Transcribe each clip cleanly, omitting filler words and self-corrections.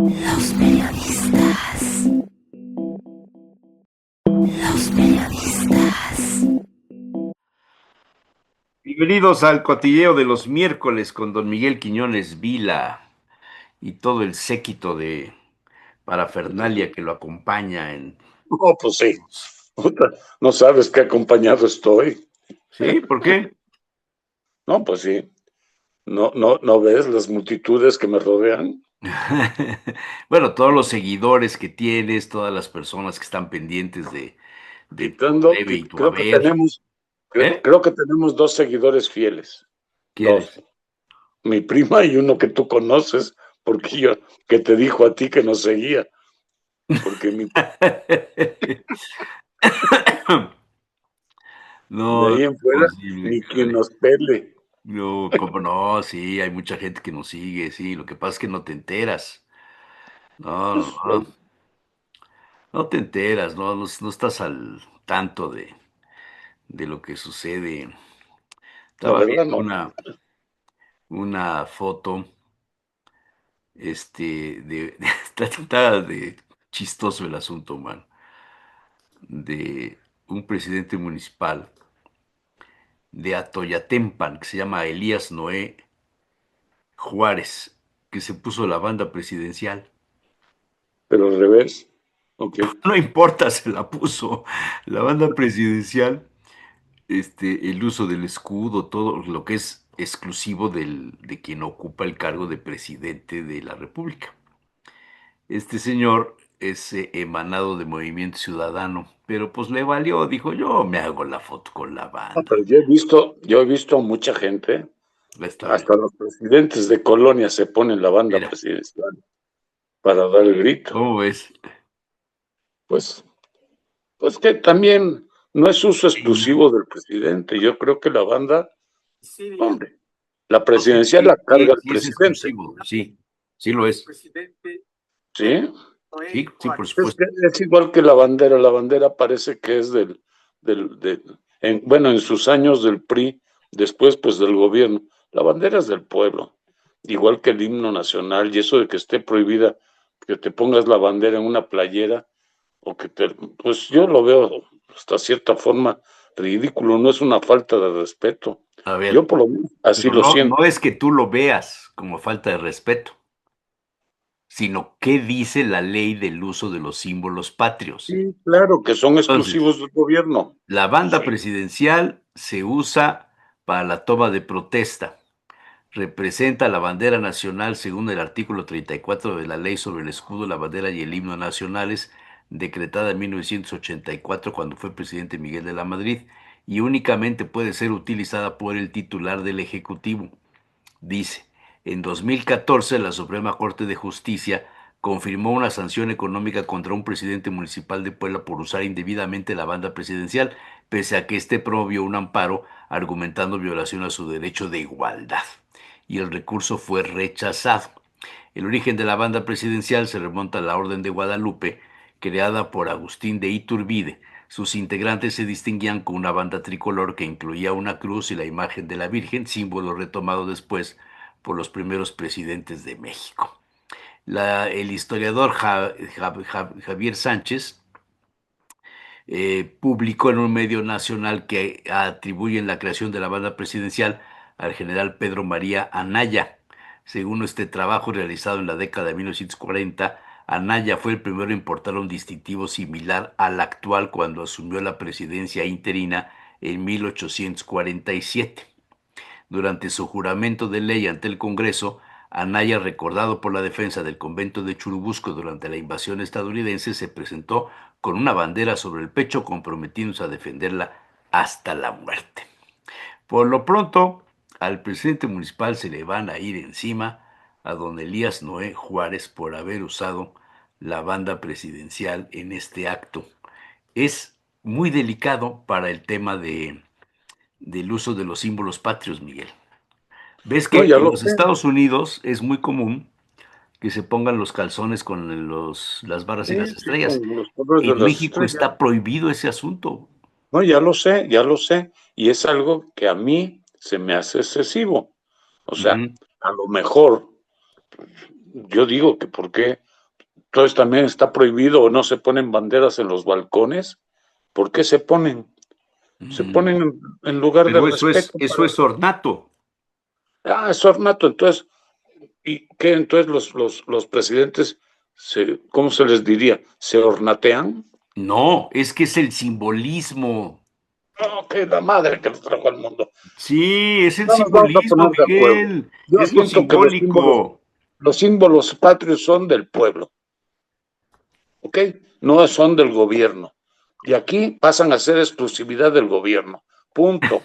Los periodistas. Los periodistas. Bienvenidos al cotilleo de los miércoles con don Miguel Quiñones Vila y todo el séquito de parafernalia que lo acompaña en... No, pues sí. Puta, no sabes qué acompañado estoy. ¿Sí? ¿Por qué? No, pues sí. No ves las multitudes que me rodean. Bueno, todos los seguidores que tienes, todas las personas que están pendientes de tu debe y tu Creo que haber. tenemos, ¿Eh? creo que tenemos dos seguidores fieles. ¿Quiénes? Dos. Mi prima y uno que tú conoces, porque yo, que te dijo a ti que nos seguía. Porque de No, no ahí es en fuera, posible, ni quien caray. nos pele. No, cómo no, sí, hay mucha gente que nos sigue, sí. Lo que pasa es que no te enteras. No, no, Pues, no. No te enteras, no estás al tanto de lo que sucede. la Estaba verdad viendo no. una foto, está de chistoso el asunto, man, de un presidente municipal de Atoyatempan, que se llama Elías Noé Juárez, que se puso la banda presidencial. Pero al revés. Ok. No importa, se la puso la banda presidencial. El uso del escudo, todo lo que es exclusivo de quien ocupa el cargo de presidente de la República. Este señor es emanado de Movimiento Ciudadano, pero pues le valió, dijo yo me hago la foto con la No, banda. pero yo he visto a mucha gente, Está bien, hasta los presidentes de colonia se ponen la banda mira, presidencial para dar el grito. ¿cómo ves? Pues, pues que también no es uso exclusivo del presidente. Yo creo que la banda, hombre, la No, sí, presidencial sí, la carga sí, el sí es presidente, exclusivo, sí, sí lo es. ¿sí? Sí, sí, por Es supuesto. que es igual que la bandera parece que es bueno, en sus años del PRI, después pues del gobierno, la bandera es del pueblo, igual que el himno nacional, y eso de que esté prohibida que te pongas la bandera en una playera, pues yo lo veo hasta cierta forma ridículo, no es una falta de respeto, A ver, yo por lo menos así pero lo no siento. es que tú lo veas como falta de respeto, sino qué dice la ley del uso de los símbolos patrios. Sí, claro, que son Entonces, exclusivos del gobierno. la banda Sí. presidencial se usa para la toma de protesta. Representa la bandera nacional según el artículo 34 de la Ley sobre el escudo, la bandera y el himno nacionales, decretada en 1984 cuando fue presidente Miguel de la Madrid, y únicamente puede ser utilizada por el titular del Ejecutivo. Dice, en 2014 la Suprema Corte de Justicia confirmó una sanción económica contra un presidente municipal de Puebla por usar indebidamente la banda presidencial, pese a que éste promovió un amparo argumentando violación a su derecho de igualdad. Y el recurso fue rechazado. El origen de la banda presidencial se remonta a la Orden de Guadalupe, creada por Agustín de Iturbide. Sus integrantes se distinguían con una banda tricolor que incluía una cruz y la imagen de la Virgen, símbolo retomado después por los primeros presidentes de México. El historiador Javier Sánchez publicó en un medio nacional que atribuyen la creación de la banda presidencial al general Pedro María Anaya. Según este trabajo realizado en la década de 1940, Anaya fue el primero en portar un distintivo similar al actual cuando asumió la presidencia interina en 1847. Durante su juramento de ley ante el Congreso, Anaya, recordado por la defensa del convento de Churubusco durante la invasión estadounidense, se presentó con una bandera sobre el pecho comprometiéndose a defenderla hasta la muerte. Por lo pronto, al presidente municipal se le van a ir encima a don Elías Noé Juárez por haber usado la banda presidencial en este acto. Es muy delicado para el tema del uso de los símbolos patrios, Miguel. Ves No, que ya en lo los sé. Estados Unidos es muy común que se pongan los calzones con las barras y Sí, las sí, estrellas. con los colores de En las México estrellas. está prohibido ese asunto. No, ya lo sé, ya lo sé. Y es algo que a mí se me hace excesivo. O sea, Ujú. a lo mejor, yo digo que ¿por qué? Entonces también está prohibido o no se ponen banderas en los balcones. ¿Por qué se ponen? Se ponen en lugar de Pero respeto. eso es ornato. Es ornato. Entonces, ¿y qué? Entonces los presidentes, ¿cómo se les diría? ¿Se ornatean? No, es que es el simbolismo. No, que la madre que los trajo al mundo. Sí, es el No nos vamos a simbolismo, poner de acuerdo. Miguel. Yo Es lo siento que simbólico. los símbolos patrios son del pueblo, ¿ok? No son del gobierno. Y aquí pasan a ser exclusividad del gobierno. Punto.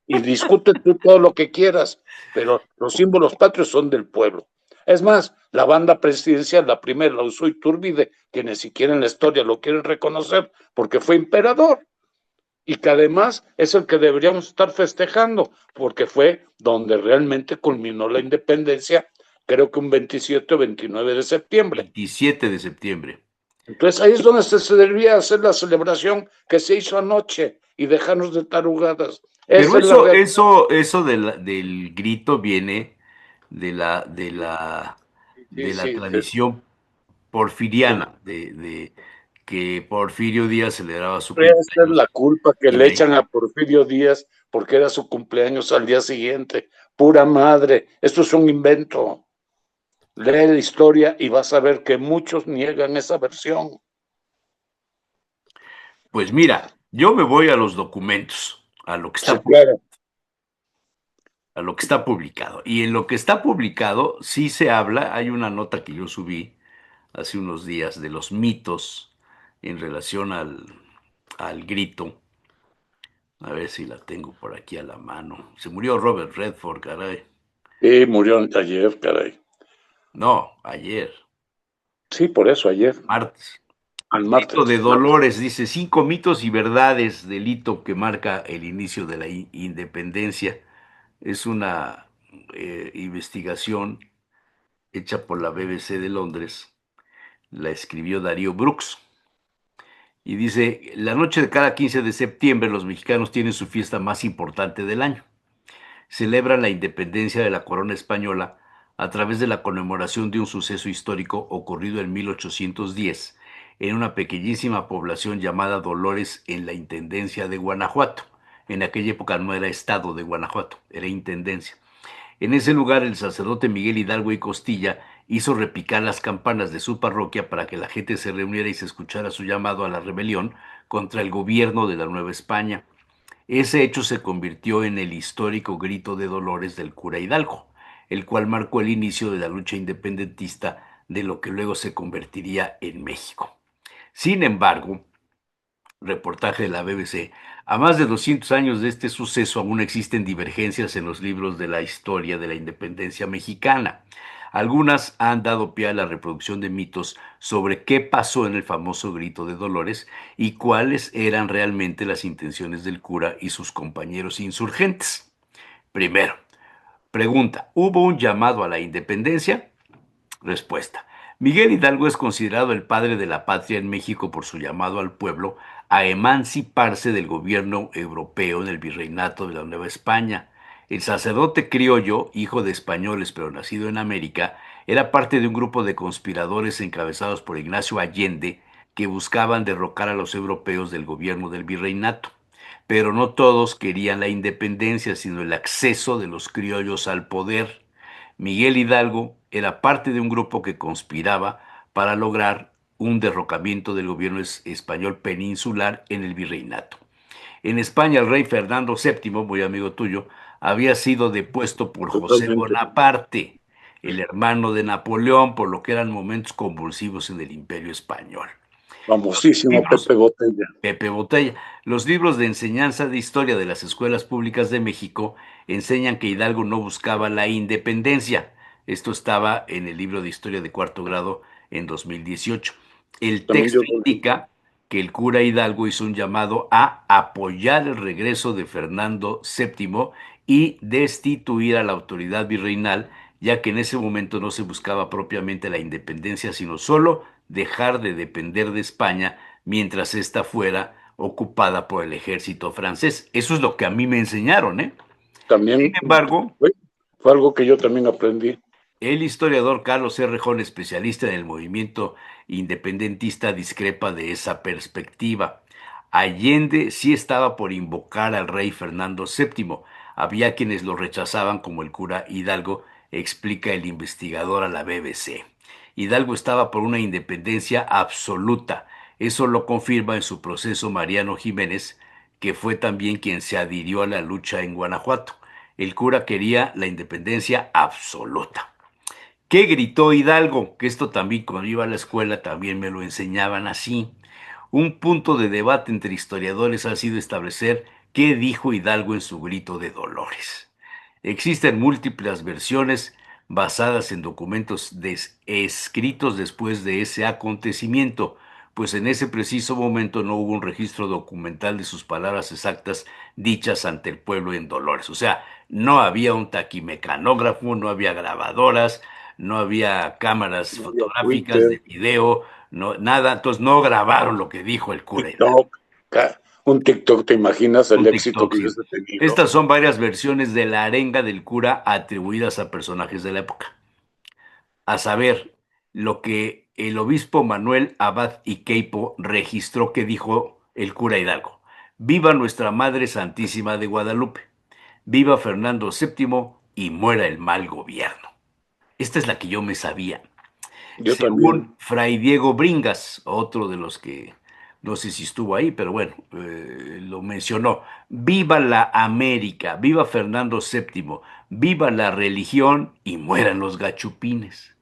Y discute tú todo lo que quieras, pero los símbolos patrios son del pueblo. Es más, la banda presidencial, la primera, la usó Iturbide, que ni siquiera en la historia lo quieren reconocer porque fue emperador. Y que además es el que deberíamos estar festejando, porque fue donde realmente culminó la independencia, creo que un 27 o 29 de septiembre. 27 de septiembre. Entonces ahí es donde se debía hacer la celebración que se hizo anoche y dejarnos de tarugadas. Pero Esa es la realidad. eso del grito viene de Sí, la sí. tradición porfiriana, de que Porfirio Díaz celebraba su Esa es cumpleaños la culpa que y le de echan a Porfirio Díaz porque era su cumpleaños al día siguiente. Pura madre, esto es un invento. Lee la historia y vas a ver que muchos niegan esa versión. pues mira, yo me voy a los documentos, Sí, claro. a lo que está publicado. Y en lo que está publicado sí se habla, hay una nota que yo subí hace unos días de los mitos en relación al grito. A ver si la tengo por aquí a la mano. Se murió Robert Redford, caray. Y murió ayer, caray. No, ayer, Sí, por eso, ayer, martes. al Grito de martes. Dolores dice: 5 mitos y verdades del hito que marca el inicio de la independencia. Es una investigación hecha por la BBC de Londres. La escribió Darío Brooks. Y dice: la noche de cada 15 de septiembre los mexicanos tienen su fiesta más importante del año. Celebran la independencia de la corona española a través de la conmemoración de un suceso histórico ocurrido en 1810 en una pequeñísima población llamada Dolores en la Intendencia de Guanajuato. En aquella época no era estado de Guanajuato, era intendencia. En ese lugar el sacerdote Miguel Hidalgo y Costilla hizo repicar las campanas de su parroquia para que la gente se reuniera y se escuchara su llamado a la rebelión contra el gobierno de la Nueva España. Ese hecho se convirtió en el histórico grito de Dolores del cura Hidalgo, el cual marcó el inicio de la lucha independentista de lo que luego se convertiría en México. Sin embargo, reportaje de la BBC, a más de 200 años de este suceso aún existen divergencias en los libros de la historia de la independencia mexicana. Algunas han dado pie a la reproducción de mitos sobre qué pasó en el famoso grito de Dolores y cuáles eran realmente las intenciones del cura y sus compañeros insurgentes. Primero, pregunta: ¿hubo un llamado a la independencia? Respuesta: Miguel Hidalgo es considerado el padre de la patria en México por su llamado al pueblo a emanciparse del gobierno europeo en el virreinato de la Nueva España. El sacerdote criollo, hijo de españoles pero nacido en América, era parte de un grupo de conspiradores encabezados por Ignacio Allende que buscaban derrocar a los europeos del gobierno del virreinato. Pero no todos querían la independencia, sino el acceso de los criollos al poder. Miguel Hidalgo era parte de un grupo que conspiraba para lograr un derrocamiento del gobierno español peninsular en el virreinato. En España, el rey Fernando VII, muy amigo tuyo, había sido depuesto por José Totalmente. Bonaparte, el hermano de Napoleón, por lo que eran momentos convulsivos en el imperio español. Los Famosísimo libros Pepe Botella. Pepe Botella. Los libros de enseñanza de historia de las escuelas públicas de México enseñan que Hidalgo no buscaba la independencia. Esto estaba en el libro de historia de cuarto grado en 2018. El También texto yo lo leí. indica que el cura Hidalgo hizo un llamado a apoyar el regreso de Fernando VII y destituir a la autoridad virreinal, ya que en ese momento no se buscaba propiamente la independencia, sino solo dejar de depender de España mientras ésta fuera ocupada por el ejército francés. Eso es lo que a mí me enseñaron, ¿eh? Sin También embargo, fue algo que yo también aprendí. El historiador Carlos R. Rejón, especialista en el movimiento independentista, discrepa de esa perspectiva. Allende sí estaba por invocar al rey Fernando VII. Había quienes lo rechazaban, como el cura Hidalgo, explica el investigador a la BBC. Hidalgo estaba por una independencia absoluta. Eso lo confirma en su proceso Mariano Jiménez, que fue también quien se adhirió a la lucha en Guanajuato. El cura quería la independencia absoluta. ¿Qué gritó Hidalgo? Que esto también cuando iba a la escuela también me lo enseñaban así. Un punto de debate entre historiadores ha sido establecer qué dijo Hidalgo en su grito de Dolores. Existen múltiples versiones basadas en documentos escritos después de ese acontecimiento, pues en ese preciso momento no hubo un registro documental de sus palabras exactas dichas ante el pueblo en Dolores. O sea, no había un taquimecanógrafo, no había grabadoras, no había cámaras No había fotográficas Twitter, de video, no, nada, entonces no grabaron lo que dijo el cura Hidalgo. TikTok, un TikTok, ¿te imaginas el Un éxito TikTok, que sí. hubiese tenido? Estas son varias versiones de la arenga del cura atribuidas a personajes de la época. A saber, lo que el obispo Manuel Abad y Queipo registró que dijo el cura Hidalgo. Viva nuestra Madre Santísima de Guadalupe. Viva Fernando VII y muera el mal gobierno. Esta es la que yo me sabía. Yo también. Según Fray Diego Bringas, otro de los que no sé si estuvo ahí, pero bueno, lo mencionó. Viva la América, viva Fernando VII, viva la religión y mueran los gachupines.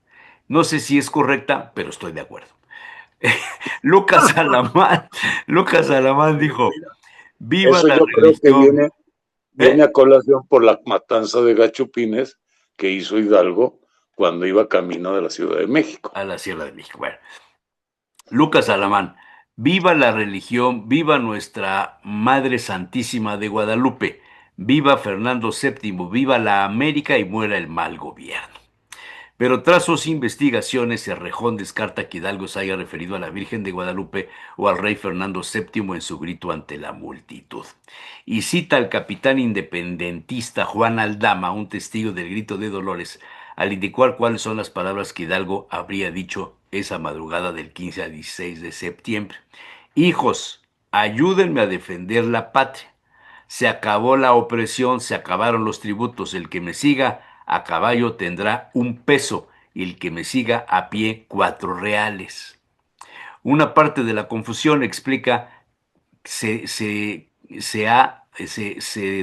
No sé si es correcta, pero estoy de acuerdo. Lucas Alamán, Lucas Alamán dijo, Mira, viva eso la yo creo que religión. viene ¿Eh? a colación por la matanza de gachupines que hizo Hidalgo cuando iba camino de la Ciudad de México. A la Sierra de México. Bueno, Lucas Alamán, viva la religión, viva nuestra Madre Santísima de Guadalupe, viva Fernando VII, viva la América y muera el mal gobierno. Pero tras sus investigaciones, Cerrejón descarta que Hidalgo se haya referido a la Virgen de Guadalupe o al rey Fernando VII en su grito ante la multitud. Y cita al capitán independentista Juan Aldama, un testigo del grito de Dolores, al indicar cuáles son las palabras que Hidalgo habría dicho esa madrugada del 15 al 16 de septiembre. Hijos, ayúdenme a defender la patria. Se acabó la opresión, se acabaron los tributos. El que me siga a caballo tendrá un peso y el que me siga a pie 4 reales. Una parte de la confusión explica se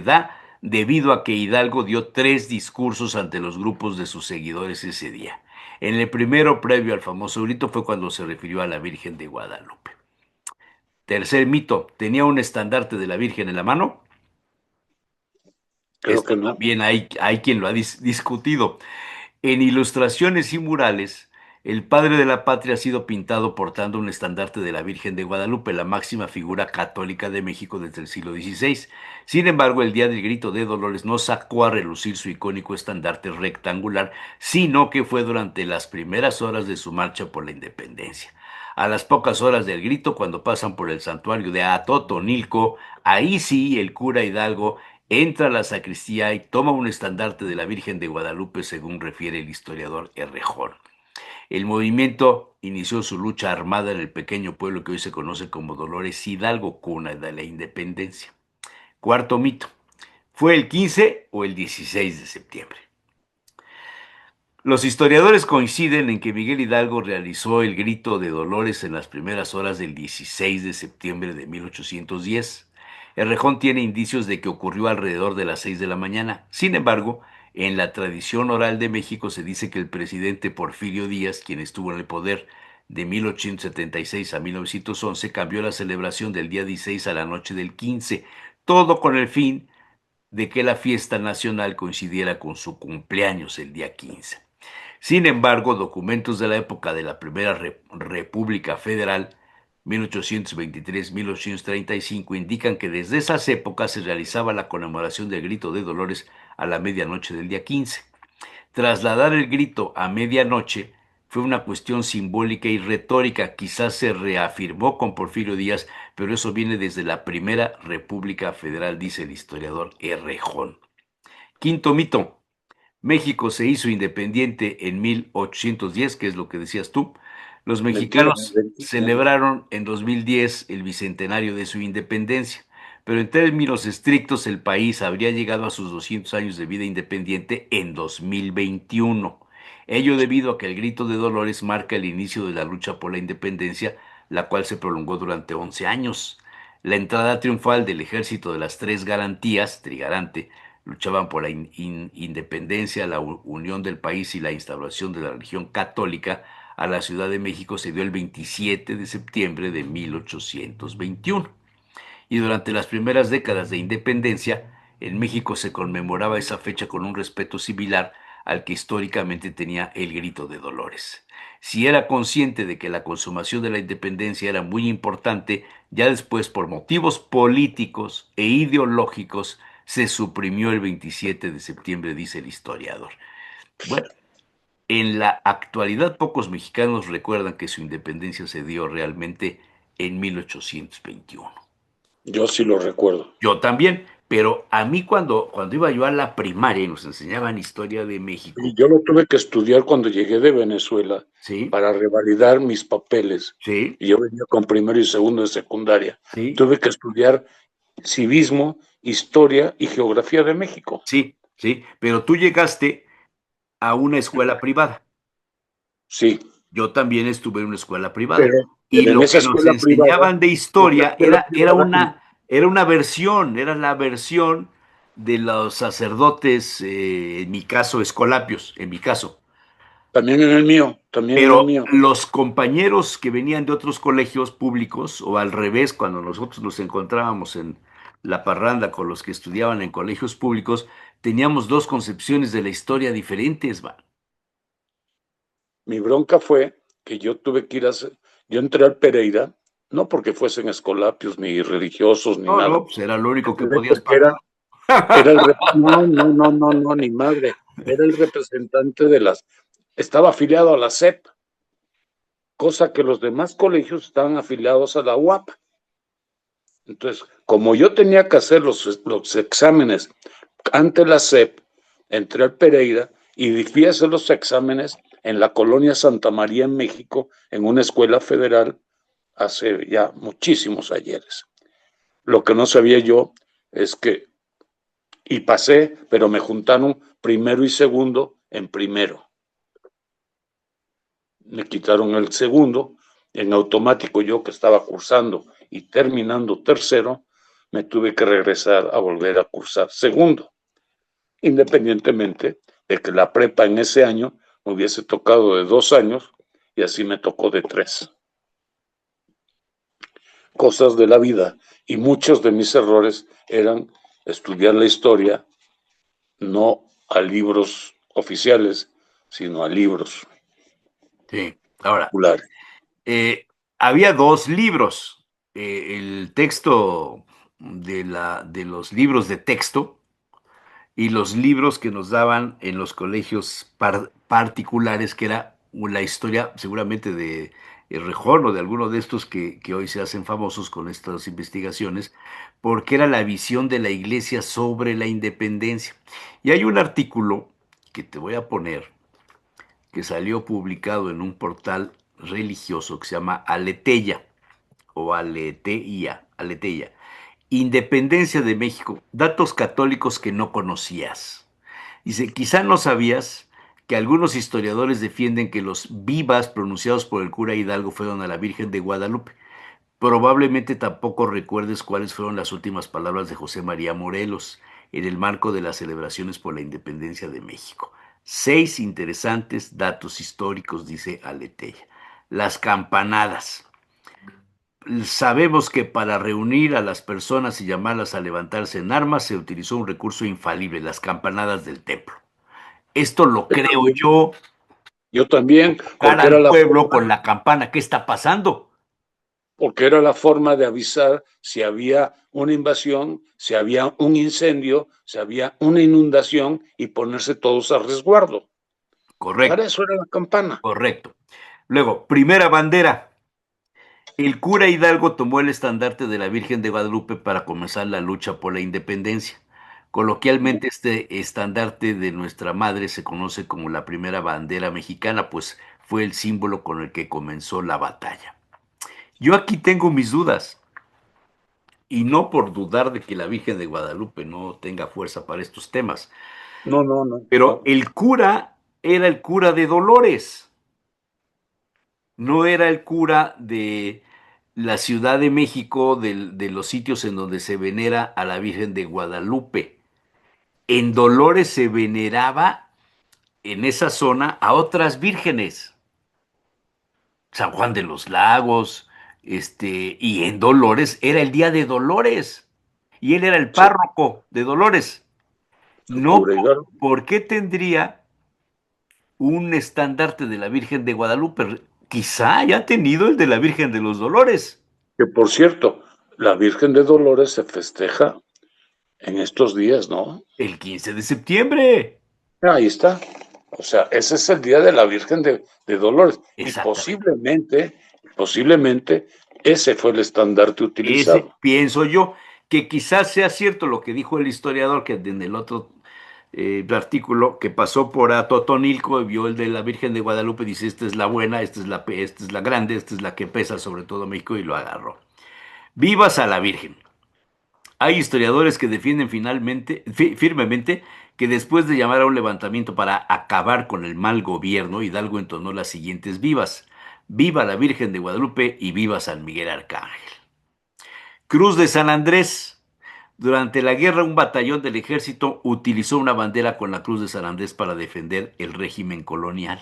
da debido a que Hidalgo dio 3 discursos ante los grupos de sus seguidores ese día. En el primero, previo al famoso grito, fue cuando se refirió a la Virgen de Guadalupe. Tercer mito, ¿tenía un estandarte de la Virgen en la mano? Creo Esto que no. también hay quien lo ha discutido. En ilustraciones y murales, el padre de la patria ha sido pintado portando un estandarte de la Virgen de Guadalupe, la máxima figura católica de México desde el siglo XVI. Sin embargo, el día del grito de Dolores no sacó a relucir su icónico estandarte rectangular, sino que fue durante las primeras horas de su marcha por la independencia. A las pocas horas del grito, cuando pasan por el santuario de Atotonilco, ahí sí el cura Hidalgo entra a la sacristía y toma un estandarte de la Virgen de Guadalupe, según refiere el historiador Errejón. El movimiento inició su lucha armada en el pequeño pueblo que hoy se conoce como Dolores Hidalgo, cuna de la independencia. Cuarto mito. ¿Fue el 15 o el 16 de septiembre? Los historiadores coinciden en que Miguel Hidalgo realizó el grito de Dolores en las primeras horas del 16 de septiembre de 1810. Errejón tiene indicios de que ocurrió alrededor de las 6 de la mañana. Sin embargo, en la tradición oral de México se dice que el presidente Porfirio Díaz, quien estuvo en el poder de 1876 a 1911, cambió la celebración del día 16 a la noche del 15, todo con el fin de que la fiesta nacional coincidiera con su cumpleaños el día 15. Sin embargo, documentos de la época de la Primera República Federal, 1823-1835, indican que desde esas épocas se realizaba la conmemoración del grito de Dolores a la medianoche del día 15. Trasladar el grito a medianoche fue una cuestión simbólica y retórica. Quizás se reafirmó con Porfirio Díaz, pero eso viene desde la Primera República Federal, dice el historiador Errejón. Quinto mito. México se hizo independiente en 1810, que es lo que decías tú. Los Mentira, mexicanos celebraron en 2010 el bicentenario de su independencia, pero en términos estrictos el país habría llegado a sus 200 años de vida independiente en 2021. Ello debido a que el Grito de Dolores marca el inicio de la lucha por la independencia, la cual se prolongó durante 11 años. La entrada triunfal del Ejército de las Tres Garantías, Trigarante, luchaban por la independencia, la unión del país y la instauración de la religión católica a la Ciudad de México se dio el 27 de septiembre de 1821. Y durante las primeras décadas de independencia, en México se conmemoraba esa fecha con un respeto similar al que históricamente tenía el Grito de Dolores. Si era consciente de que la consumación de la independencia era muy importante, ya después por motivos políticos e ideológicos se suprimió el 27 de septiembre, dice el historiador. Bueno, en la actualidad pocos mexicanos recuerdan que su independencia se dio realmente en 1821. yo sí lo recuerdo. Yo también, pero a mí cuando iba yo a la primaria y nos enseñaban historia de Y México, yo lo tuve que estudiar cuando llegué de Venezuela ¿sí? para revalidar mis papeles. ¿Sí? Y yo venía con primero y segundo de secundaria. ¿Sí? Tuve que estudiar civismo, historia y geografía de México. Sí, sí, pero tú llegaste a una escuela privada. Sí, Yo también estuve en una escuela privada. pero, Y pero en lo esa que nos escuela privada, enseñaban de en la historia escuela privada, era una versión, era la versión de los sacerdotes, en mi caso, escolapios, en mi caso. también en el mío, también en el Pero mío. los compañeros que venían de otros colegios públicos, o al revés, cuando nosotros nos encontrábamos en la parranda con los que estudiaban en colegios públicos, teníamos dos concepciones de la historia diferentes, man. Mi bronca fue que yo tuve que yo entré al Pereira, no porque fuesen escolapios, ni religiosos, ni No, nada. no, pues era lo único que Entré podías porque pagar. no, no, no, no, no, ni madre. Era el representante estaba afiliado a la SEP, cosa que los demás colegios estaban afiliados a la UAP. Entonces, como yo tenía que hacer los exámenes ante la SEP, entré al Pereira y fui a hacer los exámenes en la colonia Santa María en México, en una escuela federal, hace ya muchísimos ayeres. Lo que no sabía yo es que, y pasé, pero me juntaron primero y segundo en primero. Me quitaron el segundo, en automático yo que estaba cursando y terminando tercero, me tuve que regresar a volver a cursar segundo, independientemente de que la prepa en ese año me hubiese tocado de 2 años y así me tocó de 3. Cosas de la vida, y muchos de mis errores eran estudiar la historia no a libros oficiales, sino a libros Sí, ahora, populares. había dos libros. El texto de los libros de texto y los libros que nos daban en los colegios particulares, que era la historia seguramente de Rejón o de alguno de estos que hoy se hacen famosos con estas investigaciones, porque era la visión de la iglesia sobre la independencia. Y hay un artículo que te voy a poner, que salió publicado en un portal religioso que se llama Aleteia, o Aleteia, Aleteia. Independencia de México, datos católicos que no conocías. Dice, quizá no sabías que algunos historiadores defienden que los vivas pronunciados por el cura Hidalgo fueron a la Virgen de Guadalupe. Probablemente tampoco recuerdes cuáles fueron las últimas palabras de José María Morelos en el marco de las celebraciones por la independencia de México. 6 interesantes datos históricos, dice Aleteia. Las campanadas. Sabemos que para reunir a las personas y llamarlas a levantarse en armas se utilizó un recurso infalible, las campanadas del templo. Esto lo creo Yo también, cara al pueblo con la campana. ¿Qué está pasando? porque era la forma de avisar si había una invasión, si había un incendio, si había una inundación y ponerse todos a resguardo. Correcto, Para eso era la campana. correcto. Luego, primera bandera. El cura Hidalgo tomó el estandarte de la Virgen de Guadalupe para comenzar la lucha por la independencia. Coloquialmente, este estandarte de nuestra madre se conoce como la primera bandera mexicana, pues fue el símbolo con el que comenzó la batalla. Yo aquí tengo mis dudas, y no por dudar de que la Virgen de Guadalupe no tenga fuerza para estos temas, No, no, no, pero no. el cura era el cura de Dolores, no era el cura de la Ciudad de México, de los sitios en donde se venera a la Virgen de Guadalupe. En Dolores se veneraba en esa zona a otras vírgenes, San Juan de los Lagos, y en Dolores era el día de Dolores, y él era el Sí, párroco de Dolores. su No, cura Hidalgo. ¿por qué tendría un estandarte de la Virgen de Guadalupe? Quizá haya tenido el de la Virgen de los Dolores. Que por cierto, la Virgen de Dolores se festeja en estos días, ¿no? El 15 de septiembre. Ahí está. O sea, ese es el día de la Virgen de Dolores. Y Exactamente. posiblemente, ese fue el estandarte Ese utilizado. pienso yo, que quizás sea cierto lo que dijo el historiador, que en el otro artículo, que pasó por Atotonilco y vio el de la Virgen de Guadalupe, dice, esta es la buena, esta es la grande, esta es la que pesa sobre todo México, y lo agarró. Vivas a la Virgen. Hay historiadores que defienden firmemente que después de llamar a un levantamiento para acabar con el mal gobierno, Hidalgo entonó las siguientes vivas: viva la Virgen de Guadalupe y viva San Miguel Arcángel. Cruz de San Andrés. Durante la guerra, un batallón del ejército utilizó una bandera con la Cruz de San Andrés para defender el régimen colonial.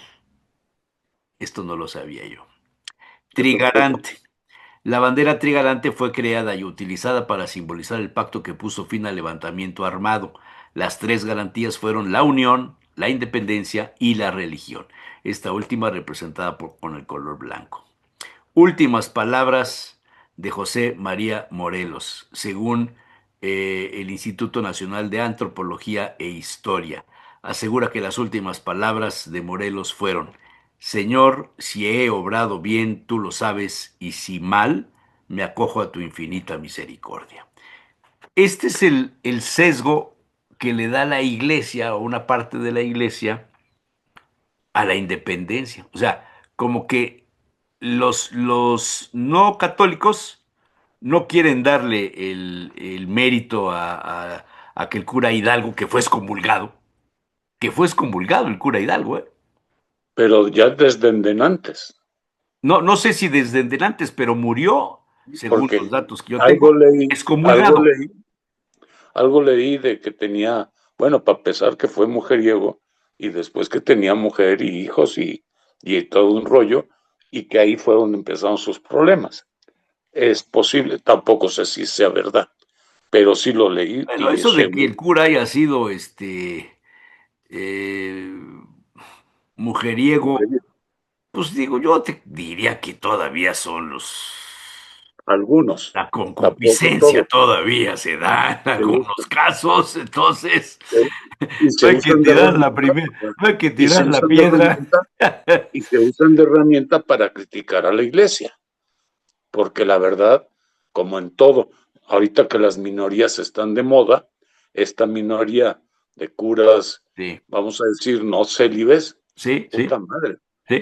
Esto no lo sabía yo. Yo tampoco. Trigarante. La bandera trigarante fue creada y utilizada para simbolizar el pacto que puso fin al levantamiento armado. Las tres garantías fueron la unión, la independencia y la religión. Esta última representada con el color blanco. Últimas palabras de José María Morelos, según el Instituto Nacional de Antropología e Historia. Asegura que las últimas palabras de Morelos fueron: Señor, si he obrado bien, tú lo sabes, y si mal, me acojo a tu infinita misericordia. Este es el sesgo que le da la iglesia, o una parte de la iglesia, a la independencia. O sea, como que los no católicos no quieren darle el mérito a que el cura Hidalgo, que fue excomulgado el cura Hidalgo, ¿eh? Pero ya desde antes. No, no sé si desde antes, pero murió, según los Porque datos que yo tengo, algo leí, algo excomulgado. leí, algo leí de que tenía, bueno, para pesar que fue mujeriego, y después que tenía mujer y hijos y todo un rollo, y que ahí fue donde empezaron sus problemas. Es posible, tampoco sé si sea verdad, pero sí lo leí Bueno, y eso eché de que un el cura haya sido mujeriego, mujeriego. pues digo, yo te diría que todavía son Algunos, la tampoco concupiscencia todos. todavía se da en Se algunos usan, casos, entonces y no se hay que usan de tirar la herramienta, primera, no hay que y se tirar la usan de piedra. herramienta, y se usan de herramienta para criticar a la iglesia. Porque la verdad, como en todo, ahorita que las minorías están de moda, esta minoría de curas, Sí, vamos a decir, no célibes, sí, sí, puta madre. sí.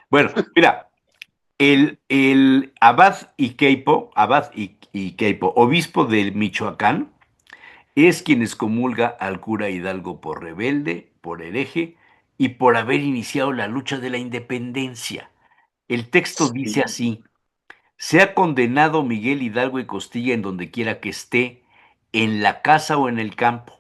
Bueno, mira, el Abad Iqueipo, obispo del Michoacán, es quien excomulga al cura Hidalgo por rebelde, por hereje y por haber iniciado la lucha de la independencia. El texto dice Sí, así: sea condenado Miguel Hidalgo y Costilla en donde quiera que esté, en la casa o en el campo,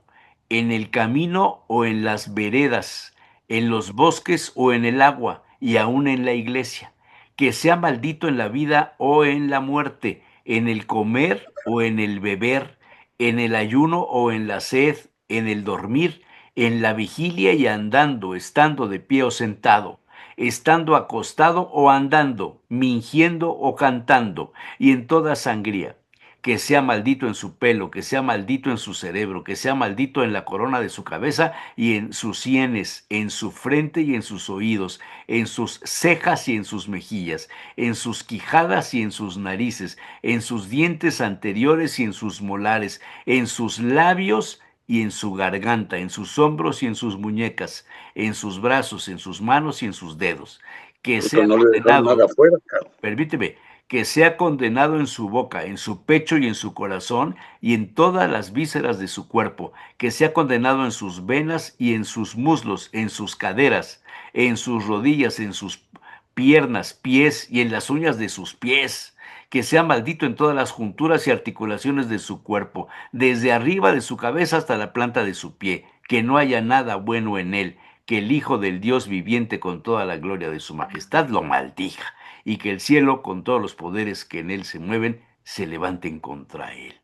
en el camino o en las veredas, en los bosques o en el agua, y aun en la iglesia. Que sea maldito en la vida o en la muerte, en el comer o en el beber, en el ayuno o en la sed, en el dormir, en la vigilia y andando, estando de pie o sentado, estando acostado o andando, mingiendo o cantando, y en toda sangría. Que sea maldito en su pelo, que sea maldito en su cerebro, que sea maldito en la corona de su cabeza y en sus sienes, en su frente y en sus oídos, en sus cejas y en sus mejillas, en sus quijadas y en sus narices, en sus dientes anteriores y en sus molares, en sus labios y en su garganta, en sus hombros y en sus muñecas, en sus brazos, en sus manos y en sus dedos. Que Pero sea no le dejaron condenado, nada afuera, cabrón. permíteme, que sea condenado en su boca, en su pecho y en su corazón y en todas las vísceras de su cuerpo, que sea condenado en sus venas y en sus muslos, en sus caderas, en sus rodillas, en sus piernas, pies y en las uñas de sus pies, que sea maldito en todas las junturas y articulaciones de su cuerpo, desde arriba de su cabeza hasta la planta de su pie, que no haya nada bueno en él, que el Hijo del Dios viviente con toda la gloria de su majestad lo maldiga y que el cielo, con todos los poderes que en él se mueven, se levanten contra él.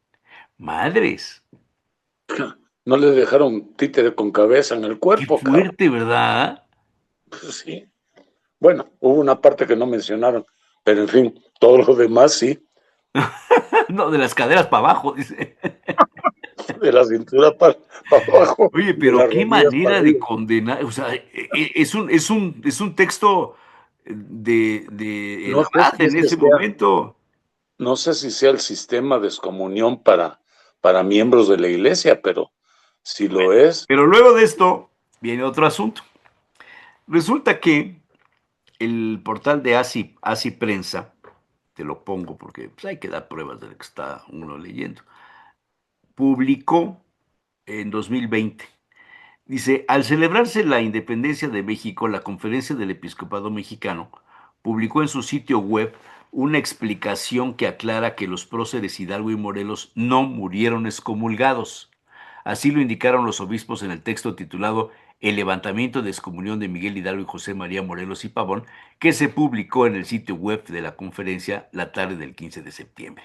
Madres, No le dejaron títere con cabeza en el qué cuerpo, cabrón. fuerte, ¿verdad? Pues sí. Bueno, hubo una parte que no mencionaron, pero en fin, todo lo demás sí, No, de las caderas para abajo, dice. de la cintura para abajo, Oye, de pero las qué rodillas para manera de arriba. condenar, o sea, es un texto de No sé edad si en ese ese sea, momento. no sé si sea el sistema de excomunión para miembros de la iglesia, pero si lo es, Pero luego de esto viene otro asunto. Resulta que el portal de Asi Prensa, te lo pongo porque pues, hay que dar pruebas de lo que está uno leyendo, publicó en 2020. Dice, al celebrarse la independencia de México, la Conferencia del Episcopado Mexicano publicó en su sitio web una explicación que aclara que los próceres Hidalgo y Morelos no murieron excomulgados. Así lo indicaron los obispos en el texto titulado El levantamiento de excomunión de Miguel Hidalgo y José María Morelos y Pavón, que se publicó en el sitio web de la conferencia la tarde del 15 de septiembre.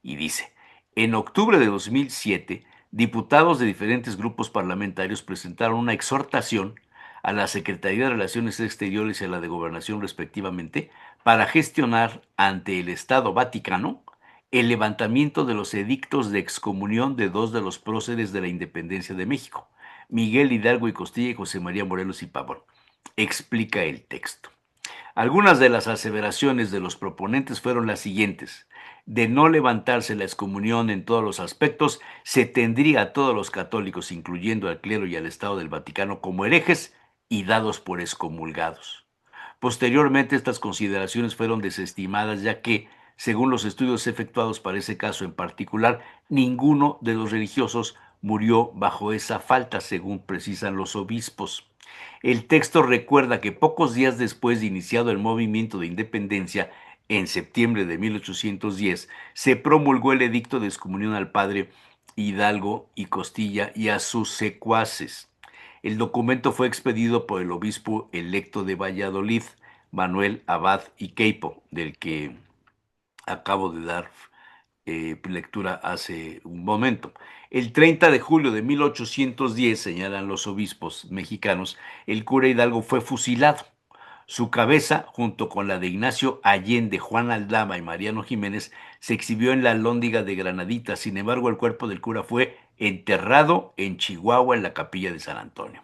Y dice, en octubre de 2007, diputados de diferentes grupos parlamentarios presentaron una exhortación a la Secretaría de Relaciones Exteriores y a la de Gobernación respectivamente para gestionar ante el Estado Vaticano el levantamiento de los edictos de excomunión de dos de los próceres de la independencia de México, Miguel Hidalgo y Costilla y José María Morelos y Pavón. Explica el texto. Algunas de las aseveraciones de los proponentes fueron las siguientes. De no levantarse la excomunión en todos los aspectos, se tendría a todos los católicos, incluyendo al clero y al Estado del Vaticano, como herejes y dados por excomulgados. Posteriormente, estas consideraciones fueron desestimadas, ya que, según los estudios efectuados para ese caso en particular, ninguno de los religiosos murió bajo esa falta, según precisan los obispos. El texto recuerda que pocos días después de iniciado el movimiento de independencia, en septiembre de 1810, se promulgó el edicto de excomunión al padre Hidalgo y Costilla y a sus secuaces. El documento fue expedido por el obispo electo de Valladolid, Manuel Abad y Queipo, del que acabo de dar lectura hace un momento. El 30 de julio de 1810, señalan los obispos mexicanos, el cura Hidalgo fue fusilado. Su cabeza, junto con la de Ignacio Allende, Juan Aldama y Mariano Jiménez, se exhibió en la Alhóndiga de Granadita. Sin embargo, el cuerpo del cura fue enterrado en Chihuahua, en la capilla de San Antonio.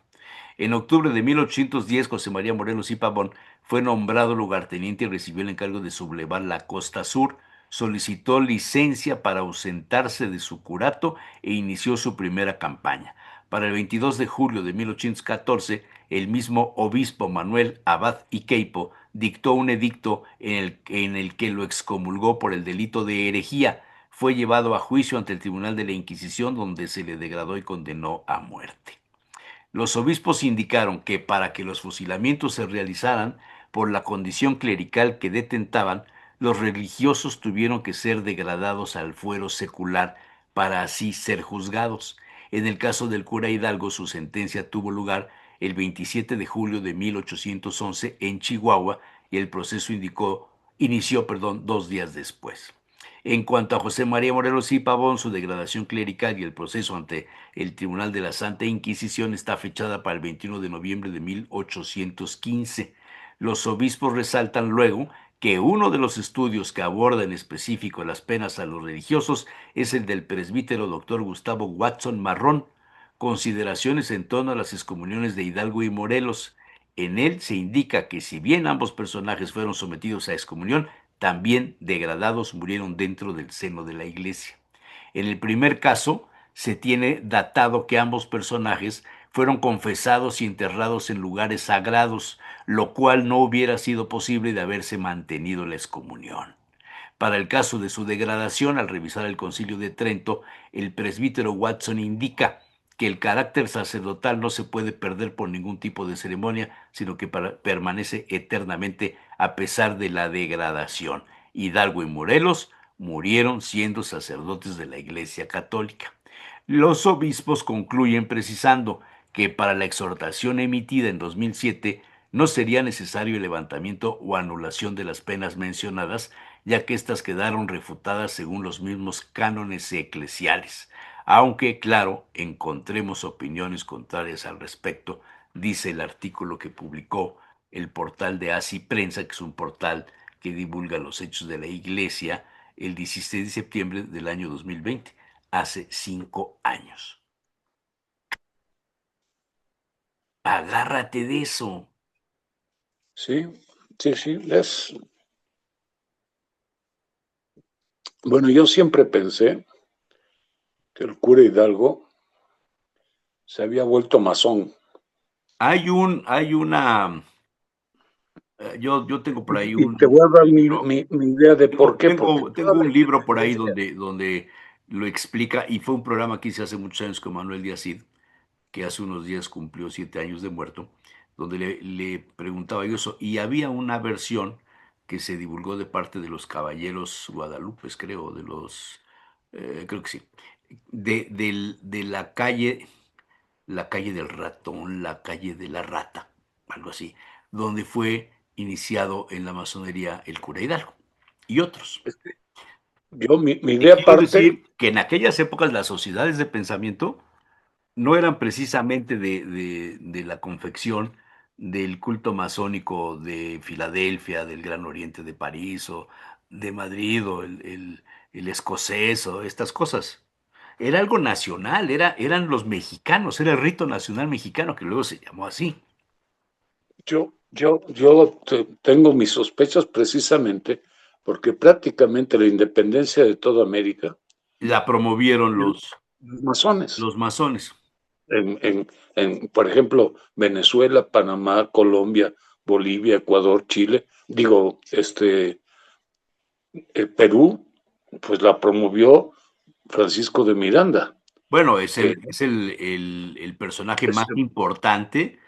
En octubre de 1810, José María Morelos y Pavón fue nombrado lugarteniente y recibió el encargo de sublevar la costa sur. Solicitó licencia para ausentarse de su curato e inició su primera campaña. Para el 22 de julio de 1814, el mismo obispo Manuel Abad y Queipo dictó un edicto en el que lo excomulgó por el delito de herejía. Fue llevado a juicio ante el Tribunal de la Inquisición, donde se le degradó y condenó a muerte. Los obispos indicaron que para que los fusilamientos se realizaran por la condición clerical que detentaban, los religiosos tuvieron que ser degradados al fuero secular para así ser juzgados. En el caso del cura Hidalgo, su sentencia tuvo lugar el 27 de julio de 1811 en Chihuahua y el proceso inició 2 días después. En cuanto a José María Morelos y Pavón, su degradación clerical y el proceso ante el Tribunal de la Santa Inquisición está fechada para el 21 de noviembre de 1815. Los obispos resaltan luego que uno de los estudios que aborda en específico las penas a los religiosos es el del presbítero doctor Gustavo Watson Marrón, consideraciones en torno a las excomuniones de Hidalgo y Morelos. En él se indica que si bien ambos personajes fueron sometidos a excomunión, también degradados murieron dentro del seno de la iglesia. En el primer caso, se tiene datado que ambos personajes fueron confesados y enterrados en lugares sagrados, lo cual no hubiera sido posible de haberse mantenido la excomunión. Para el caso de su degradación, al revisar el Concilio de Trento, el presbítero Watson indica que el carácter sacerdotal no se puede perder por ningún tipo de ceremonia, sino que permanece eternamente a pesar de la degradación. Hidalgo y Morelos murieron siendo sacerdotes de la Iglesia Católica. Los obispos concluyen precisando que para la exhortación emitida en 2007 no sería necesario el levantamiento o anulación de las penas mencionadas, ya que éstas quedaron refutadas según los mismos cánones eclesiales. Aunque, claro, encontremos opiniones contrarias al respecto, dice el artículo que publicó el portal de Así Prensa, que es un portal que divulga los hechos de la Iglesia, el 16 de septiembre del año 2020, hace 5 años. Agárrate de eso. Sí, sí, sí. Bueno, yo siempre pensé que el cura Hidalgo se había vuelto masón. Hay una, yo tengo por ahí Y te voy a dar mi idea de por qué. Porque tengo toda la un libro por ahí independencia, donde lo explica, y fue un programa que hice hace muchos años con Manuel Díaz Cid, que hace unos días cumplió 7 años de muerto, donde le preguntaba yo eso, y había una versión que se divulgó de parte de los Caballeros Guadalupes, creo, creo que sí, de la calle del ratón, la calle de la rata, algo así, donde fue iniciado en la masonería el cura Hidalgo y otros. yo mi Y idea quiero parte, decir que en aquellas épocas las sociedades de pensamiento no eran precisamente de la confección del culto masónico de Filadelfia, del Gran Oriente de París o de Madrid o el escocés o estas cosas. Era algo nacional, eran los mexicanos, era el rito nacional mexicano que luego se llamó así. yo tengo mis sospechas precisamente porque prácticamente la independencia de toda América, La promovieron los masones, los masones. por ejemplo, Venezuela, Panamá, Colombia, Bolivia, Ecuador, Chile, digo, Perú, pues la promovió Francisco de Miranda, Bueno, que, es el personaje es- más importante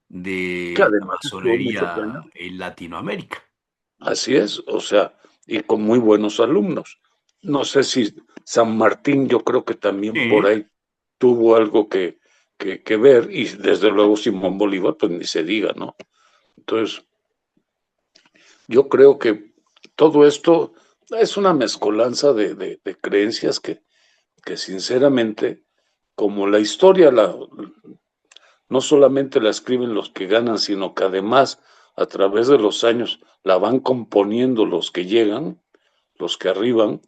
que de la además estuvo muchos masonería años. en Latinoamérica. Así es, o sea, y con muy buenos alumnos. No sé si San Martín, yo creo que también por Sí, ahí tuvo algo que ver, y desde luego Simón Bolívar, pues ni se diga, ¿no? Entonces, yo creo que todo esto es una mezcolanza de creencias que sinceramente, como la historia no solamente la escriben los que ganan, sino que además a través de los años la van componiendo los que llegan, los que arriban,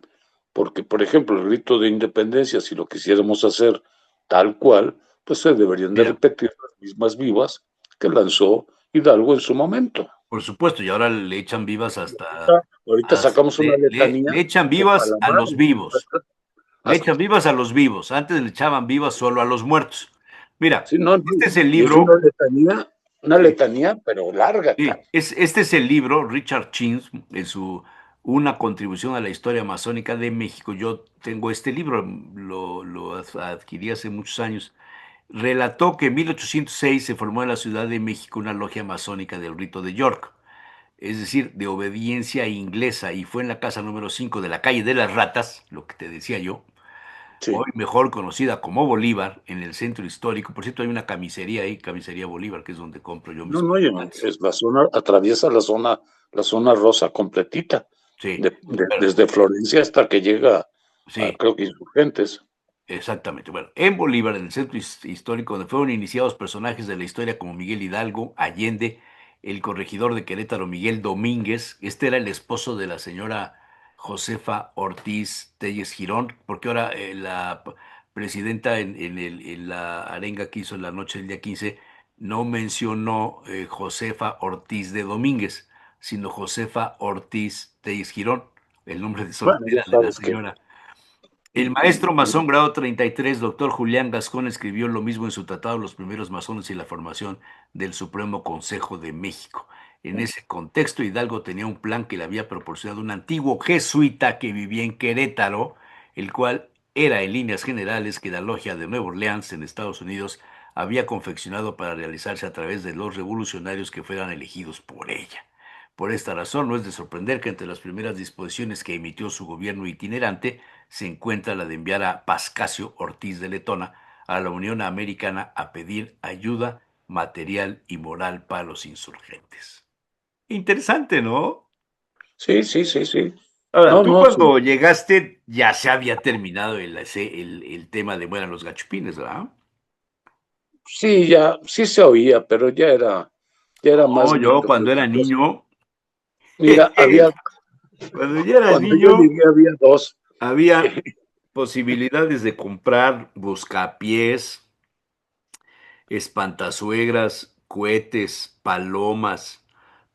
porque por ejemplo el grito de independencia, si lo quisiéramos hacer tal cual, pues se deberían de mira, repetir las mismas vivas que lanzó Hidalgo en su momento. por supuesto, y ahora le echan vivas Ahorita sacamos una le letanía echan que para vivas la a los madre, vivos. Le hasta, echan vivas a los vivos. Antes le echaban vivas solo a los muertos. Mira, sí, no, este es el y es libro. una Sí, letanía, pero larga, sí, este es el libro, Richard Chins, en su Una contribución a la historia masónica de México. Yo tengo este libro, lo adquirí hace muchos años. Relató que en 1806 se formó en la Ciudad de México una logia masónica del Rito de York, es decir, de obediencia inglesa, y fue en la casa número 5 de la calle de las Ratas, lo que te decía yo, hoy sí. mejor conocida como Bolívar, en el centro histórico. Por cierto, hay una camisería ahí, Camisería Bolívar, que es donde compro yo No, mis no, camisetas. es la zona, atraviesa la zona rosa completita, Sí, bueno, desde Florencia hasta que llega a, sí, creo que Insurgentes. exactamente. Bueno, en Bolívar, en el centro histórico, donde fueron iniciados personajes de la historia como Miguel Hidalgo, Allende, el corregidor de Querétaro, Miguel Domínguez. Este era el esposo de la señora Josefa Ortiz Telles Girón, porque ahora presidenta en la arenga que hizo en la noche del día 15 no mencionó Josefa Ortiz de Domínguez, sino Josefa Ortiz Telles Girón, el nombre de Bueno, ya soltera de la sabes que señora. El maestro masón grado 33, doctor Julián Gascón, escribió lo mismo en su tratado Los primeros masones y la formación del Supremo Consejo de México. En ese contexto, Hidalgo tenía un plan que le había proporcionado un antiguo jesuita que vivía en Querétaro, el cual era en líneas generales que la logia de Nueva Orleans en Estados Unidos había confeccionado para realizarse a través de los revolucionarios que fueran elegidos por ella. Por esta razón, no es de sorprender que entre las primeras disposiciones que emitió su gobierno itinerante se encuentra la de enviar a Pascasio Ortiz de Letona a la Unión Americana a pedir ayuda material y moral para los insurgentes. Interesante, ¿no? Sí, sí, sí, sí. Ahora, No, tú no, sí, cuando llegaste ya se había terminado el tema de mueran los gachupines, ¿verdad? sí, ya, sí se oía, pero ya era más No, yo mito que cuando otra era cosa. niño, Mira, cuando yo era cuando yo niño, llegué había dos. había posibilidades de comprar buscapiés, espantasuegras, cohetes, palomas,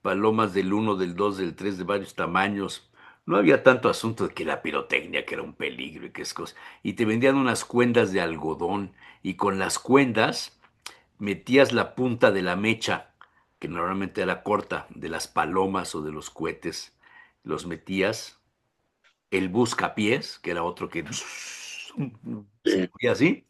palomas del uno, del 2, del 3, de varios tamaños. No había tanto asunto de que la pirotecnia, que era un peligro y que es cosa. Y te vendían unas cuendas de algodón y con las cuendas metías la punta de la mecha, que normalmente era corta, de las palomas o de los cohetes. Los metías, el buscapiés, que era otro que se Sí, movía así,